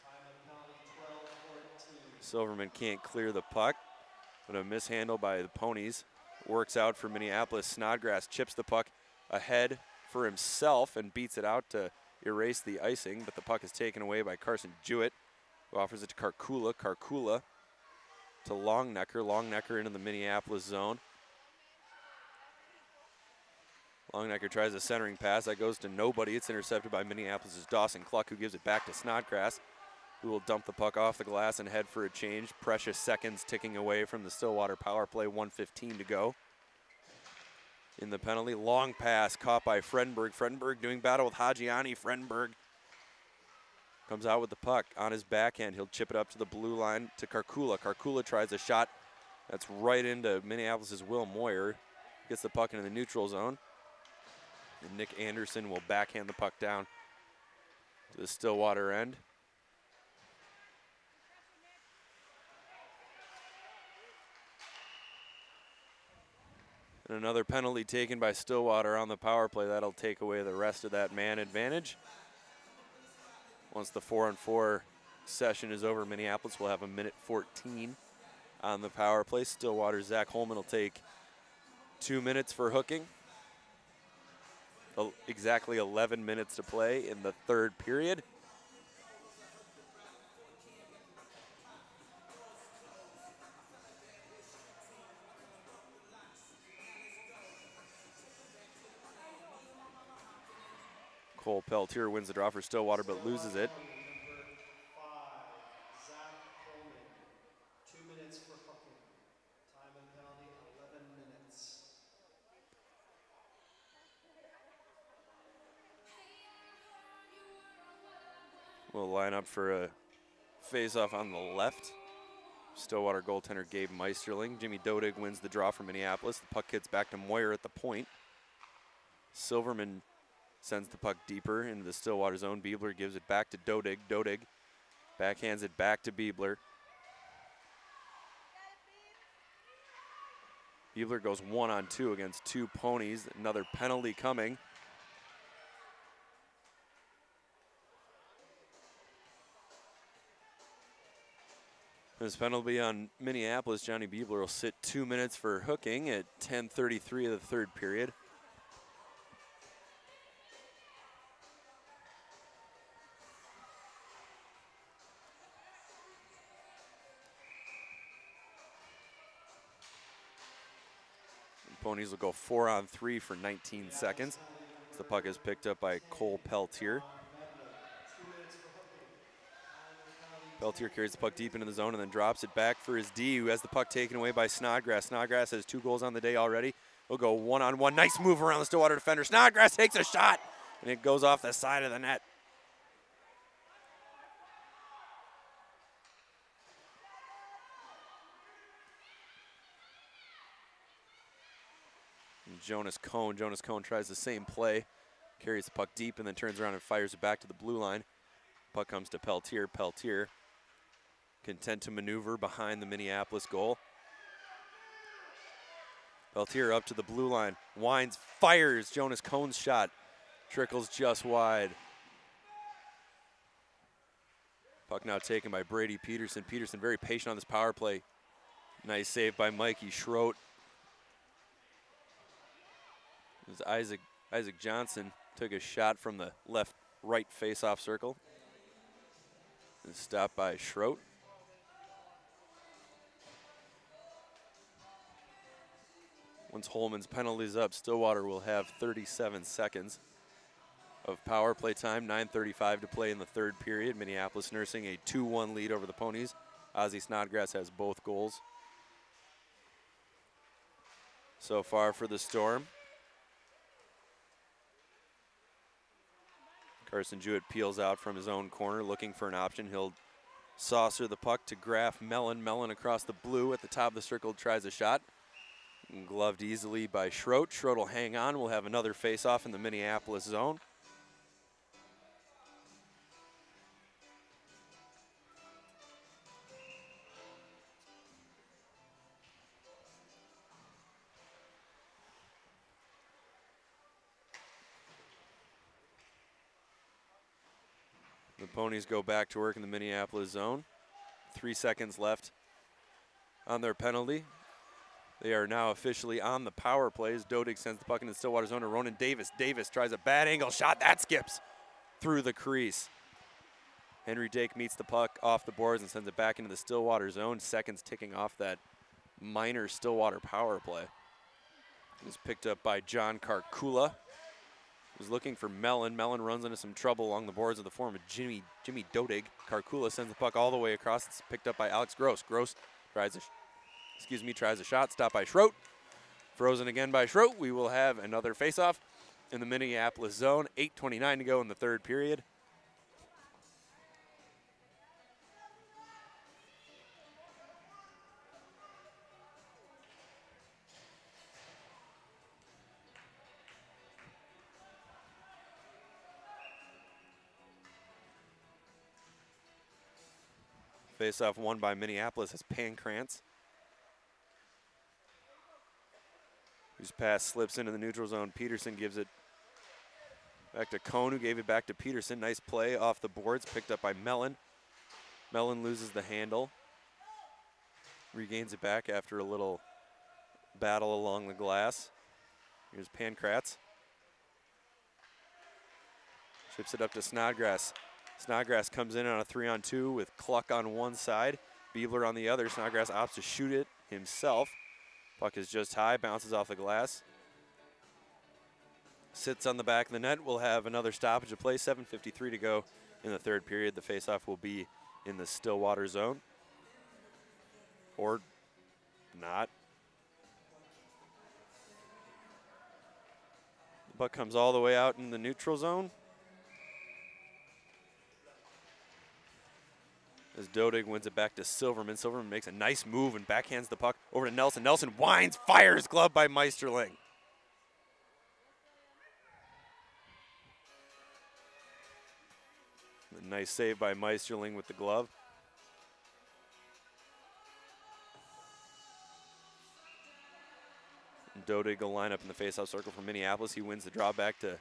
Silverman can't clear the puck, but a mishandle by the Ponies works out for Minneapolis. Snodgrass chips the puck ahead for himself and beats it out to erase the icing, but the puck is taken away by Carson Jewett, who offers it to Karkula. Karkula to Longnecker. Longnecker into the Minneapolis zone. Longnecker tries a centering pass. That goes to nobody. It's intercepted by Minneapolis' Dawson Cluck, who gives it back to Snodgrass, who will dump the puck off the glass and head for a change. Precious seconds ticking away from the Stillwater power play. 1:15 to go in the penalty. Long pass caught by Fredenberg. Fredenberg doing battle with Hajiani. Fredenberg comes out with the puck on his backhand. He'll chip it up to the blue line to Karkula. Karkula tries a shot that's right into Minneapolis' Will Moyer. Gets the puck into the neutral zone. And Nick Anderson will backhand the puck down to the Stillwater end. And another penalty taken by Stillwater on the power play. That'll take away the rest of that man advantage. Once the 4-on-4 session is over, Minneapolis will have 1:14 on the power play. Stillwater's Zach Holman will take 2 minutes for hooking. Exactly 11 minutes to play in the 3rd period. Cole Peltier wins the draw for Stillwater but loses it. Number 5, Zach Coleman. 2 minutes for hooking. Time and penalty, 11 minutes. We'll line up for a face-off on the left. Stillwater goaltender Gabe Meisterling. Jimmy Dodig wins the draw for Minneapolis. The puck hits back to Moyer at the point. Silverman sends the puck deeper into the Stillwater zone. Biebler gives it back to Dodig. Dodig backhands it back to Biebler. Biebler goes 1-on-2 against 2 Ponies. Another penalty coming. This penalty on Minneapolis. Johnny Biebler will sit 2 minutes for hooking at 10:33 of the 3rd period. Ponies will go 4-on-3 for 19 seconds. The puck is picked up by Cole Peltier. Peltier carries the puck deep into the zone and then drops it back for his D, who has the puck taken away by Snodgrass. Snodgrass has 2 goals on the day already. We'll go 1-on-1. Nice move around the Stillwater defender. Snodgrass takes a shot, and it goes off the side of the net. Jonas Cohn. Jonas Cohn tries the same play, carries the puck deep, and then turns around and fires it back to the blue line. Puck comes to Peltier. Peltier content to maneuver behind the Minneapolis goal. Peltier up to the blue line, winds, fires. Jonas Cohn's shot trickles just wide. Puck now taken by Brady Peterson. Peterson very patient on this power play. Nice save by Mikey Schroet. Isaac Johnson took a shot from the left-right face-off circle and stopped by Schroet. Once Holman's penalty's up, Stillwater will have 37 seconds of power play time, 9:35 to play in the third period. Minneapolis nursing a 2-1 lead over the Ponies. Ozzie Snodgrass has both goals so far for the Storm. Carson Jewett peels out from his own corner looking for an option. He'll saucer the puck to Graf Mellon. Mellon across the blue at the top of the circle tries a shot. And gloved easily by Schroet. Schroet will hang on. We'll have another face-off in the Minneapolis zone. The Ponies go back to work in the Minneapolis zone. 3 seconds left on their penalty. They are now officially on the power plays. Dodig sends the puck into the Stillwater zone to Ronan Davis. Davis tries a bad angle shot. That skips through the crease. Henry Dake meets the puck off the boards and sends it back into the Stillwater zone. Seconds ticking off that minor Stillwater power play. It was picked up by John Karkula. Was looking for Mellon. Mellon runs into some trouble along the boards of the form of Jimmy Dodig. Karkula sends the puck all the way across. It's picked up by Alex Gross. Gross tries a shot. Stopped by Schroet. Frozen again by Schroet. We will have another faceoff in the Minneapolis zone. 8:29 to go in the third period. Face-off won by Minneapolis as Pancrantz, whose pass slips into the neutral zone. Peterson gives it back to Cohn, who gave it back to Peterson. Nice play off the boards, picked up by Mellon. Mellon loses the handle, regains it back after a little battle along the glass. Here's Pancrantz. Chips it up to Snodgrass. Snodgrass comes in on a 3-on-2 with Cluck on one side, Biebler on the other. Snodgrass opts to shoot it himself. Puck is just high, bounces off the glass. Sits on the back of the net. We'll have another stoppage of play, 7:53 to go in the third period. The faceoff will be in the Stillwater zone. Or not. The puck comes all the way out in the neutral zone. As Dodig wins it back to Silverman. Silverman makes a nice move and backhands the puck over to Nelson. Nelson winds, fires, glove by Meisterling. A nice save by Meisterling with the glove. And Dodig will line up in the faceoff circle for Minneapolis. He wins the draw back to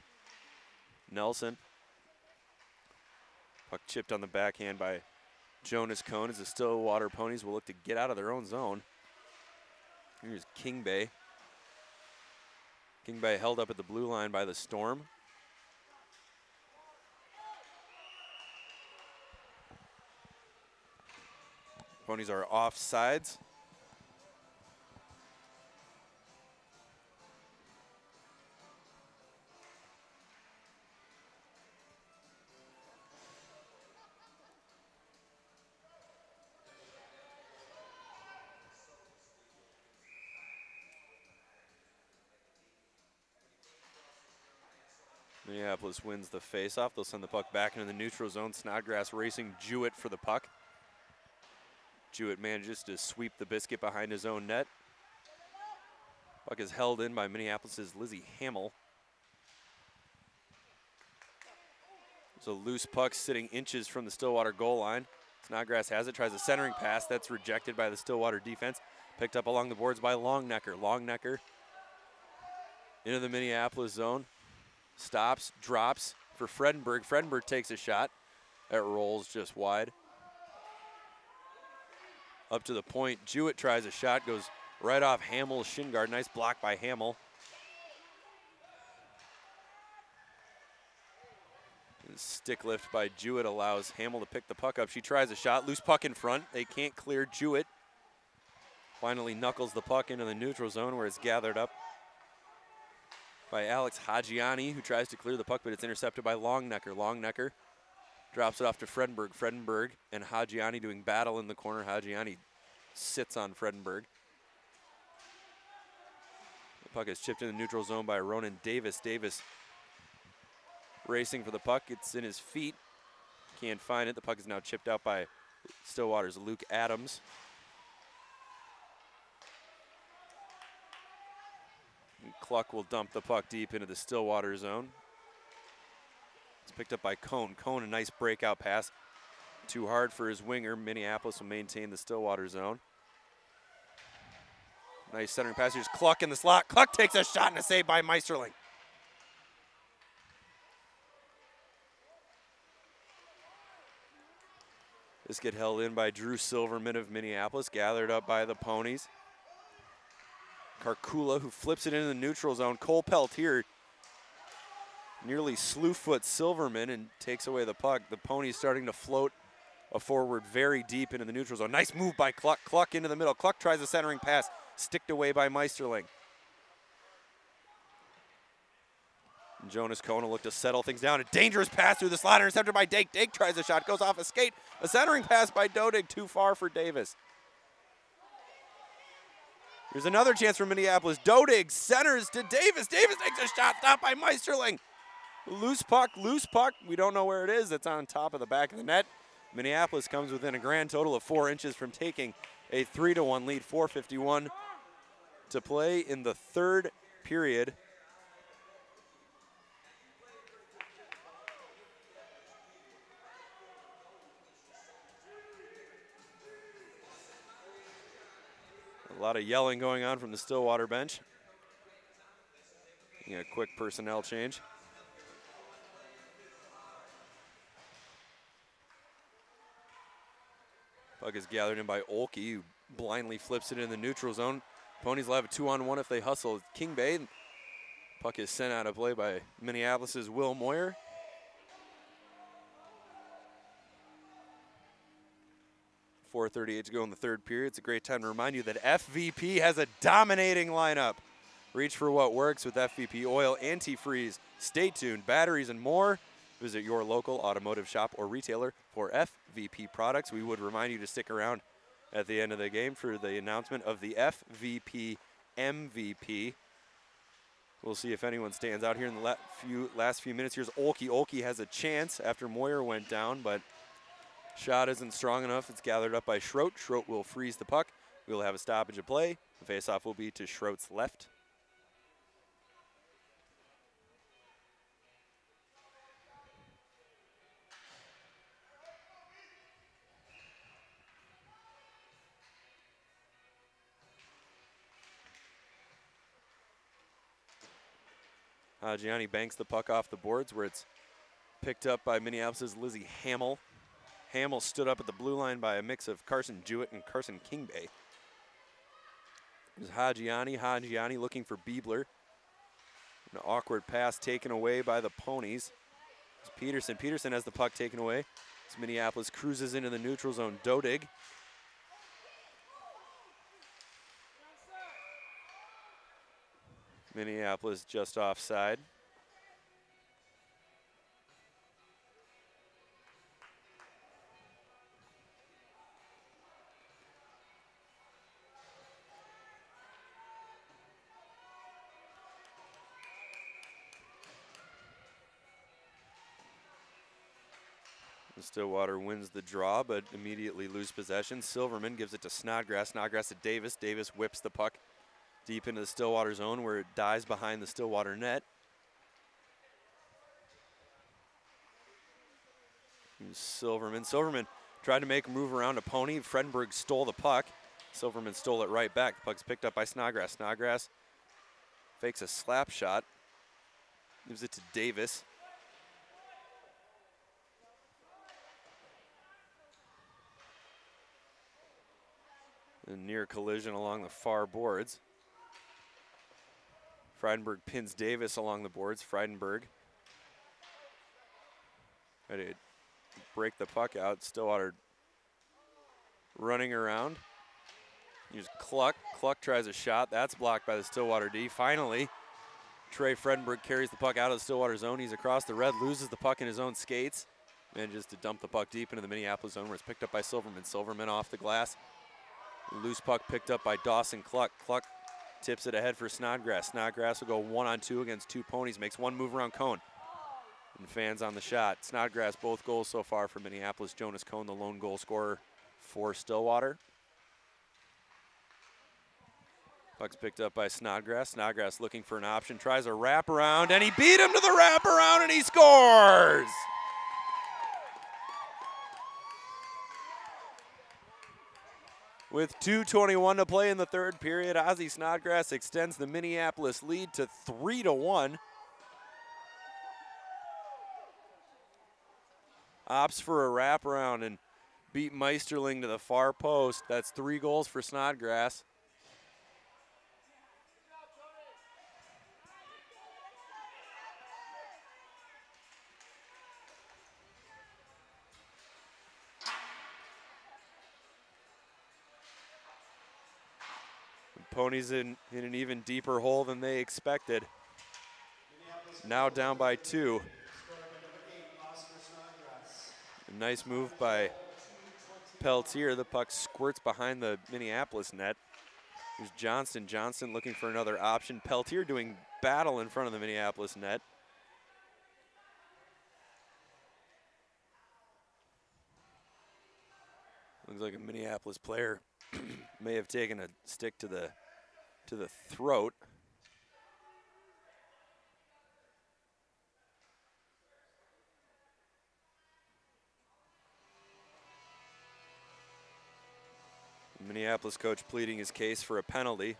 Nelson. Puck chipped on the backhand by Jonas Cohn as the Stillwater Ponies will look to get out of their own zone. Here's King Bay. King Bay held up at the blue line by the Storm. Ponies are off sides. Minneapolis wins the faceoff. They'll send the puck back into the neutral zone. Snodgrass racing Jewett for the puck. Jewett manages to sweep the biscuit behind his own net. Puck is held in by Minneapolis' Lizzie Hamill. There's a loose puck sitting inches from the Stillwater goal line. Snodgrass has it, tries a centering pass. That's rejected by the Stillwater defense. Picked up along the boards by Longnecker. Longnecker into the Minneapolis zone. Stops, drops for Fredenberg. Fredenberg takes a shot. That rolls just wide. Up to the point. Jewett tries a shot, goes right off Hamill's shin guard. Nice block by Hamill. Stick lift by Jewett allows Hamill to pick the puck up. She tries a shot, loose puck in front. They can't clear Jewett. Finally knuckles the puck into the neutral zone where it's gathered up by Alex Hagiani, who tries to clear the puck, but it's intercepted by Longnecker. Longnecker drops it off to Fredenberg. Fredenberg and Hagiani doing battle in the corner. Hagiani sits on Fredenberg. The puck is chipped in the neutral zone by Ronan Davis. Davis racing for the puck. It's in his feet. Can't find it. The puck is now chipped out by Stillwater's Luke Adams. And Cluck will dump the puck deep into the Stillwater zone. It's picked up by Cone. Cone, a nice breakout pass. Too hard for his winger. Minneapolis will maintain the Stillwater zone. Nice centering pass. Here's Cluck in the slot. Cluck takes a shot and a save by Meisterling. This get held in by Drew Silverman of Minneapolis, gathered up by the Ponies. Karkula, who flips it into the neutral zone. Cole Peltier nearly slew-foot Silverman and takes away the puck. The Ponies starting to float a forward very deep into the neutral zone. Nice move by Cluck. Cluck into the middle. Cluck tries a centering pass, sticked away by Meisterling. And Jonas Kona looked to settle things down. A dangerous pass through the slot, intercepted by Dake. Dake tries a shot, goes off a skate. A centering pass by Dodig, too far for Davis. Here's another chance for Minneapolis. Dodig centers to Davis. Davis takes a shot, stopped by Meisterling. Loose puck, loose puck. We don't know where it is. It's on top of the back of the net. Minneapolis comes within a grand total of 4 inches from taking a 3-1 lead. 4:51 to play in the third period. A lot of yelling going on from the Stillwater bench. A quick personnel change. Puck is gathered in by Olkey, who blindly flips it in the neutral zone. Ponies will have a 2-on-1 if they hustle. King Bay. Puck is sent out of play by Minneapolis' Will Moyer. .438 to go in the third period. It's a great time to remind you that FVP has a dominating lineup. Reach for what works with FVP oil, antifreeze. Stay tuned, batteries, and more. Visit your local automotive shop or retailer for FVP products. We would remind you to stick around at the end of the game for the announcement of the FVP MVP. We'll see if anyone stands out here in the last few minutes. Here's Olkey. Olkey has a chance after Moyer went down, but shot isn't strong enough. It's gathered up by Schroet. Schroet will freeze the puck. We'll have a stoppage of play. The faceoff will be to Schroet's left. Gianni banks the puck off the boards where it's picked up by Minneapolis' Lizzie Hamill. Hamill stood up at the blue line by a mix of Carson Jewett and Carson Kingbay. There's Hagiani looking for Biebler. An awkward pass taken away by the Ponies. It's Peterson. Peterson has the puck taken away. As Minneapolis cruises into the neutral zone. Dodig. Minneapolis just offside. Stillwater wins the draw, but immediately lose possession. Silverman gives it to Snodgrass. Snodgrass to Davis. Davis whips the puck Deep into the Stillwater zone where it dies behind the Stillwater net. Silverman tried to make a move around a Pony. Fredenberg stole the puck. Silverman stole it right back. The puck's picked up by Snodgrass. Snodgrass fakes a slap shot. Gives it to Davis. A near collision along the far boards. Freidenberg pins Davis along the boards. Freidenberg ready to break the puck out. Stillwater running around. Here's Cluck. Cluck tries a shot. That's blocked by the Stillwater D. Finally, Trey Fredenberg carries the puck out of the Stillwater zone. He's across the red, loses the puck in his own skates. Manages to dump the puck deep into the Minneapolis zone where it's picked up by Silverman. Silverman off the glass. Loose puck picked up by Dawson Cluck. Cluck tips it ahead for Snodgrass. Snodgrass will go 1-on-2 against two Ponies. Makes one move around Cone. And fans on the shot. Snodgrass, both goals so far for Minneapolis. Jonas Cone, the lone goal scorer for Stillwater. Puck's picked up by Snodgrass. Snodgrass looking for an option. Tries a wraparound, and he beat him to the wraparound, and he scores! With 2:21 to play in the third period, Ozzie Snodgrass extends the Minneapolis lead to 3-1. Opts for a wraparound and beat Meisterling to the far post. That's 3 goals for Snodgrass. Ponies in an even deeper hole than they expected. Now down by 2. A nice move by Peltier. The puck squirts behind the Minneapolis net. There's Johnston. Johnston looking for another option. Peltier doing battle in front of the Minneapolis net. Looks like a Minneapolis player may have taken a stick to the throat. Minneapolis coach pleading his case for a penalty.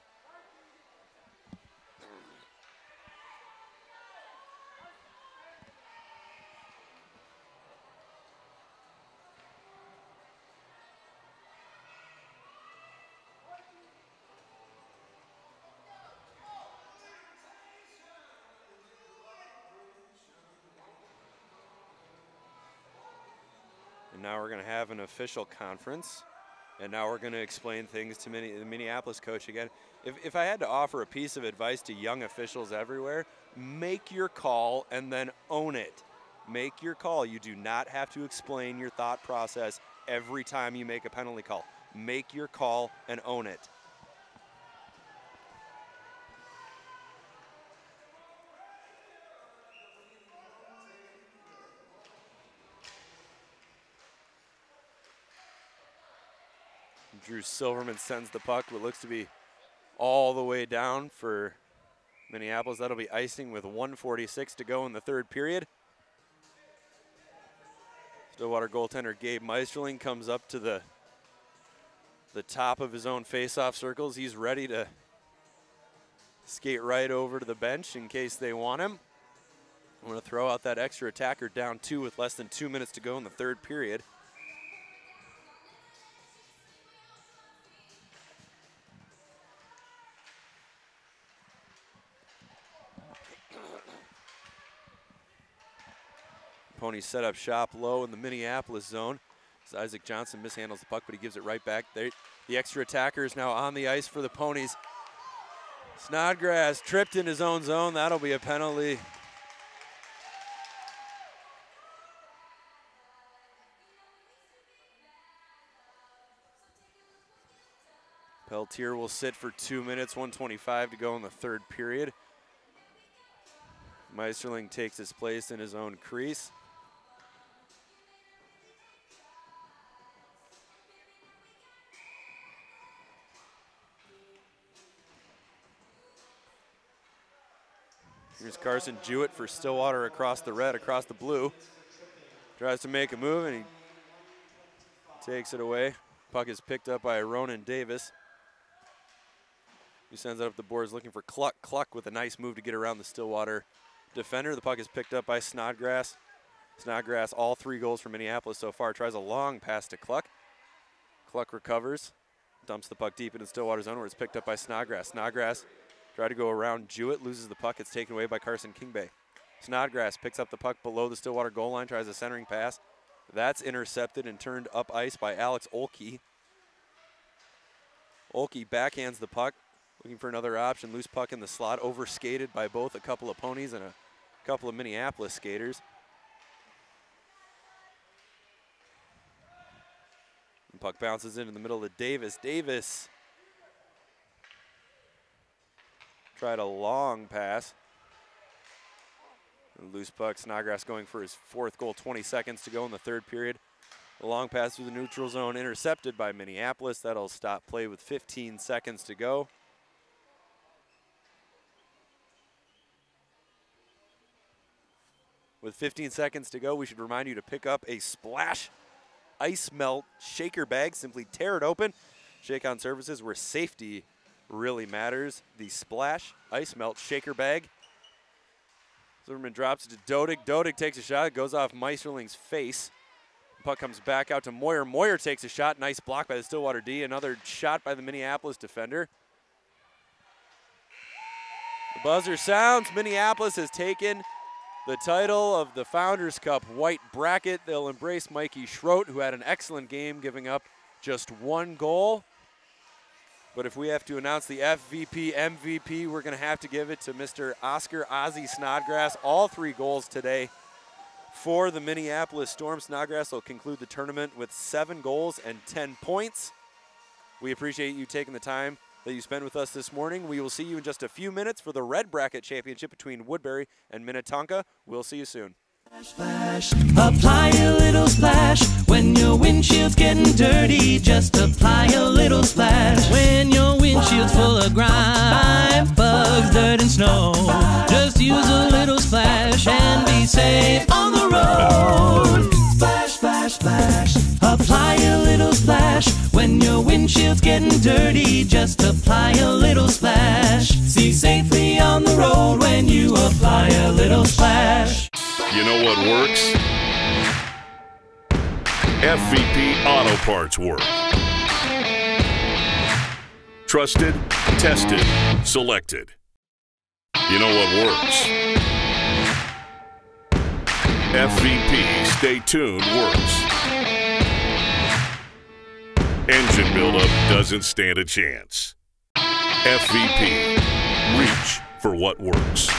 And now we're going to have an official conference. And now we're going to explain things to the Minneapolis coach again. If I had to offer a piece of advice to young officials everywhere, make your call and then own it. Make your call. You do not have to explain your thought process every time you make a penalty call. Make your call and own it. Drew Silverman sends the puck, what looks to be all the way down for Minneapolis. That'll be icing with 1:46 to go in the third period. Stillwater goaltender Gabe Meisterling comes up to the top of his own face-off circles. He's ready to skate right over to the bench in case they want him. I'm going to throw out that extra attacker down 2 with less than 2 minutes to go in the third period. Ponies set up shop low in the Minneapolis zone. As Isaac Johnson mishandles the puck, but he gives it right back. The extra attacker is now on the ice for the Ponies. Snodgrass tripped in his own zone. That'll be a penalty. Peltier will sit for 2 minutes, 1:25 to go in the third period. Meisterling takes his place in his own crease. Here's Carson Jewett for Stillwater across the red, across the blue. Tries to make a move, and he takes it away. Puck is picked up by Ronan Davis, who sends it up the boards looking for Cluck. Cluck with a nice move to get around the Stillwater defender. The puck is picked up by Snodgrass. Snodgrass, all 3 goals for Minneapolis so far. Tries a long pass to Cluck. Cluck recovers, dumps the puck deep into Stillwater zone where it's picked up by Snodgrass. Snodgrass tried to go around Jewett, loses the puck. It's taken away by Carson Kingbay. Snodgrass picks up the puck below the Stillwater goal line, tries a centering pass. That's intercepted and turned up ice by Alex Olkey. Olkey backhands the puck, looking for another option. Loose puck in the slot, overskated by both a couple of ponies and a couple of Minneapolis skaters. The puck bounces into the middle of Davis. Davis tried a long pass. A loose puck, Snodgrass going for his 4th goal, 20 seconds to go in the 3rd period. A long pass through the neutral zone, intercepted by Minneapolis. That'll stop play with 15 seconds to go. With 15 seconds to go, we should remind you to pick up a Splash Ice Melt shaker bag. Simply tear it open. Shake on surfaces where safety really matters. The Splash Ice Melt shaker bag. Zimmerman drops it to Dodig. Dodig takes a shot. It goes off Meisterling's face. The puck comes back out to Moyer. Moyer takes a shot. Nice block by the Stillwater D. Another shot by the Minneapolis defender. The buzzer sounds. Minneapolis has taken the title of the Founders Cup white bracket. They'll embrace Mikey Schroet, who had an excellent game, giving up just 1 goal. But if we have to announce the FVP, MVP, we're going to have to give it to Mr. Oscar Ozzy Snodgrass. All 3 goals today for the Minneapolis Storm. Snodgrass will conclude the tournament with 7 goals and 10 points. We appreciate you taking the time that you spent with us this morning. We will see you in just a few minutes for the Red Bracket Championship between Woodbury and Minnetonka. We'll see you soon. Splash, apply a little splash. When your windshield's getting dirty, just apply a little splash. When your windshield's full of grime, bugs, dirt, and snow, just use a little splash and be safe on the road. Splash, splash, splash, apply a little splash. When your windshield's getting dirty, just apply a little splash. See safely on the road when you apply a little splash. You know what works? FVP Auto Parts work. Trusted, tested, selected. You know what works? FVP Stay Tuned works. Engine buildup doesn't stand a chance. FVP, reach for what works.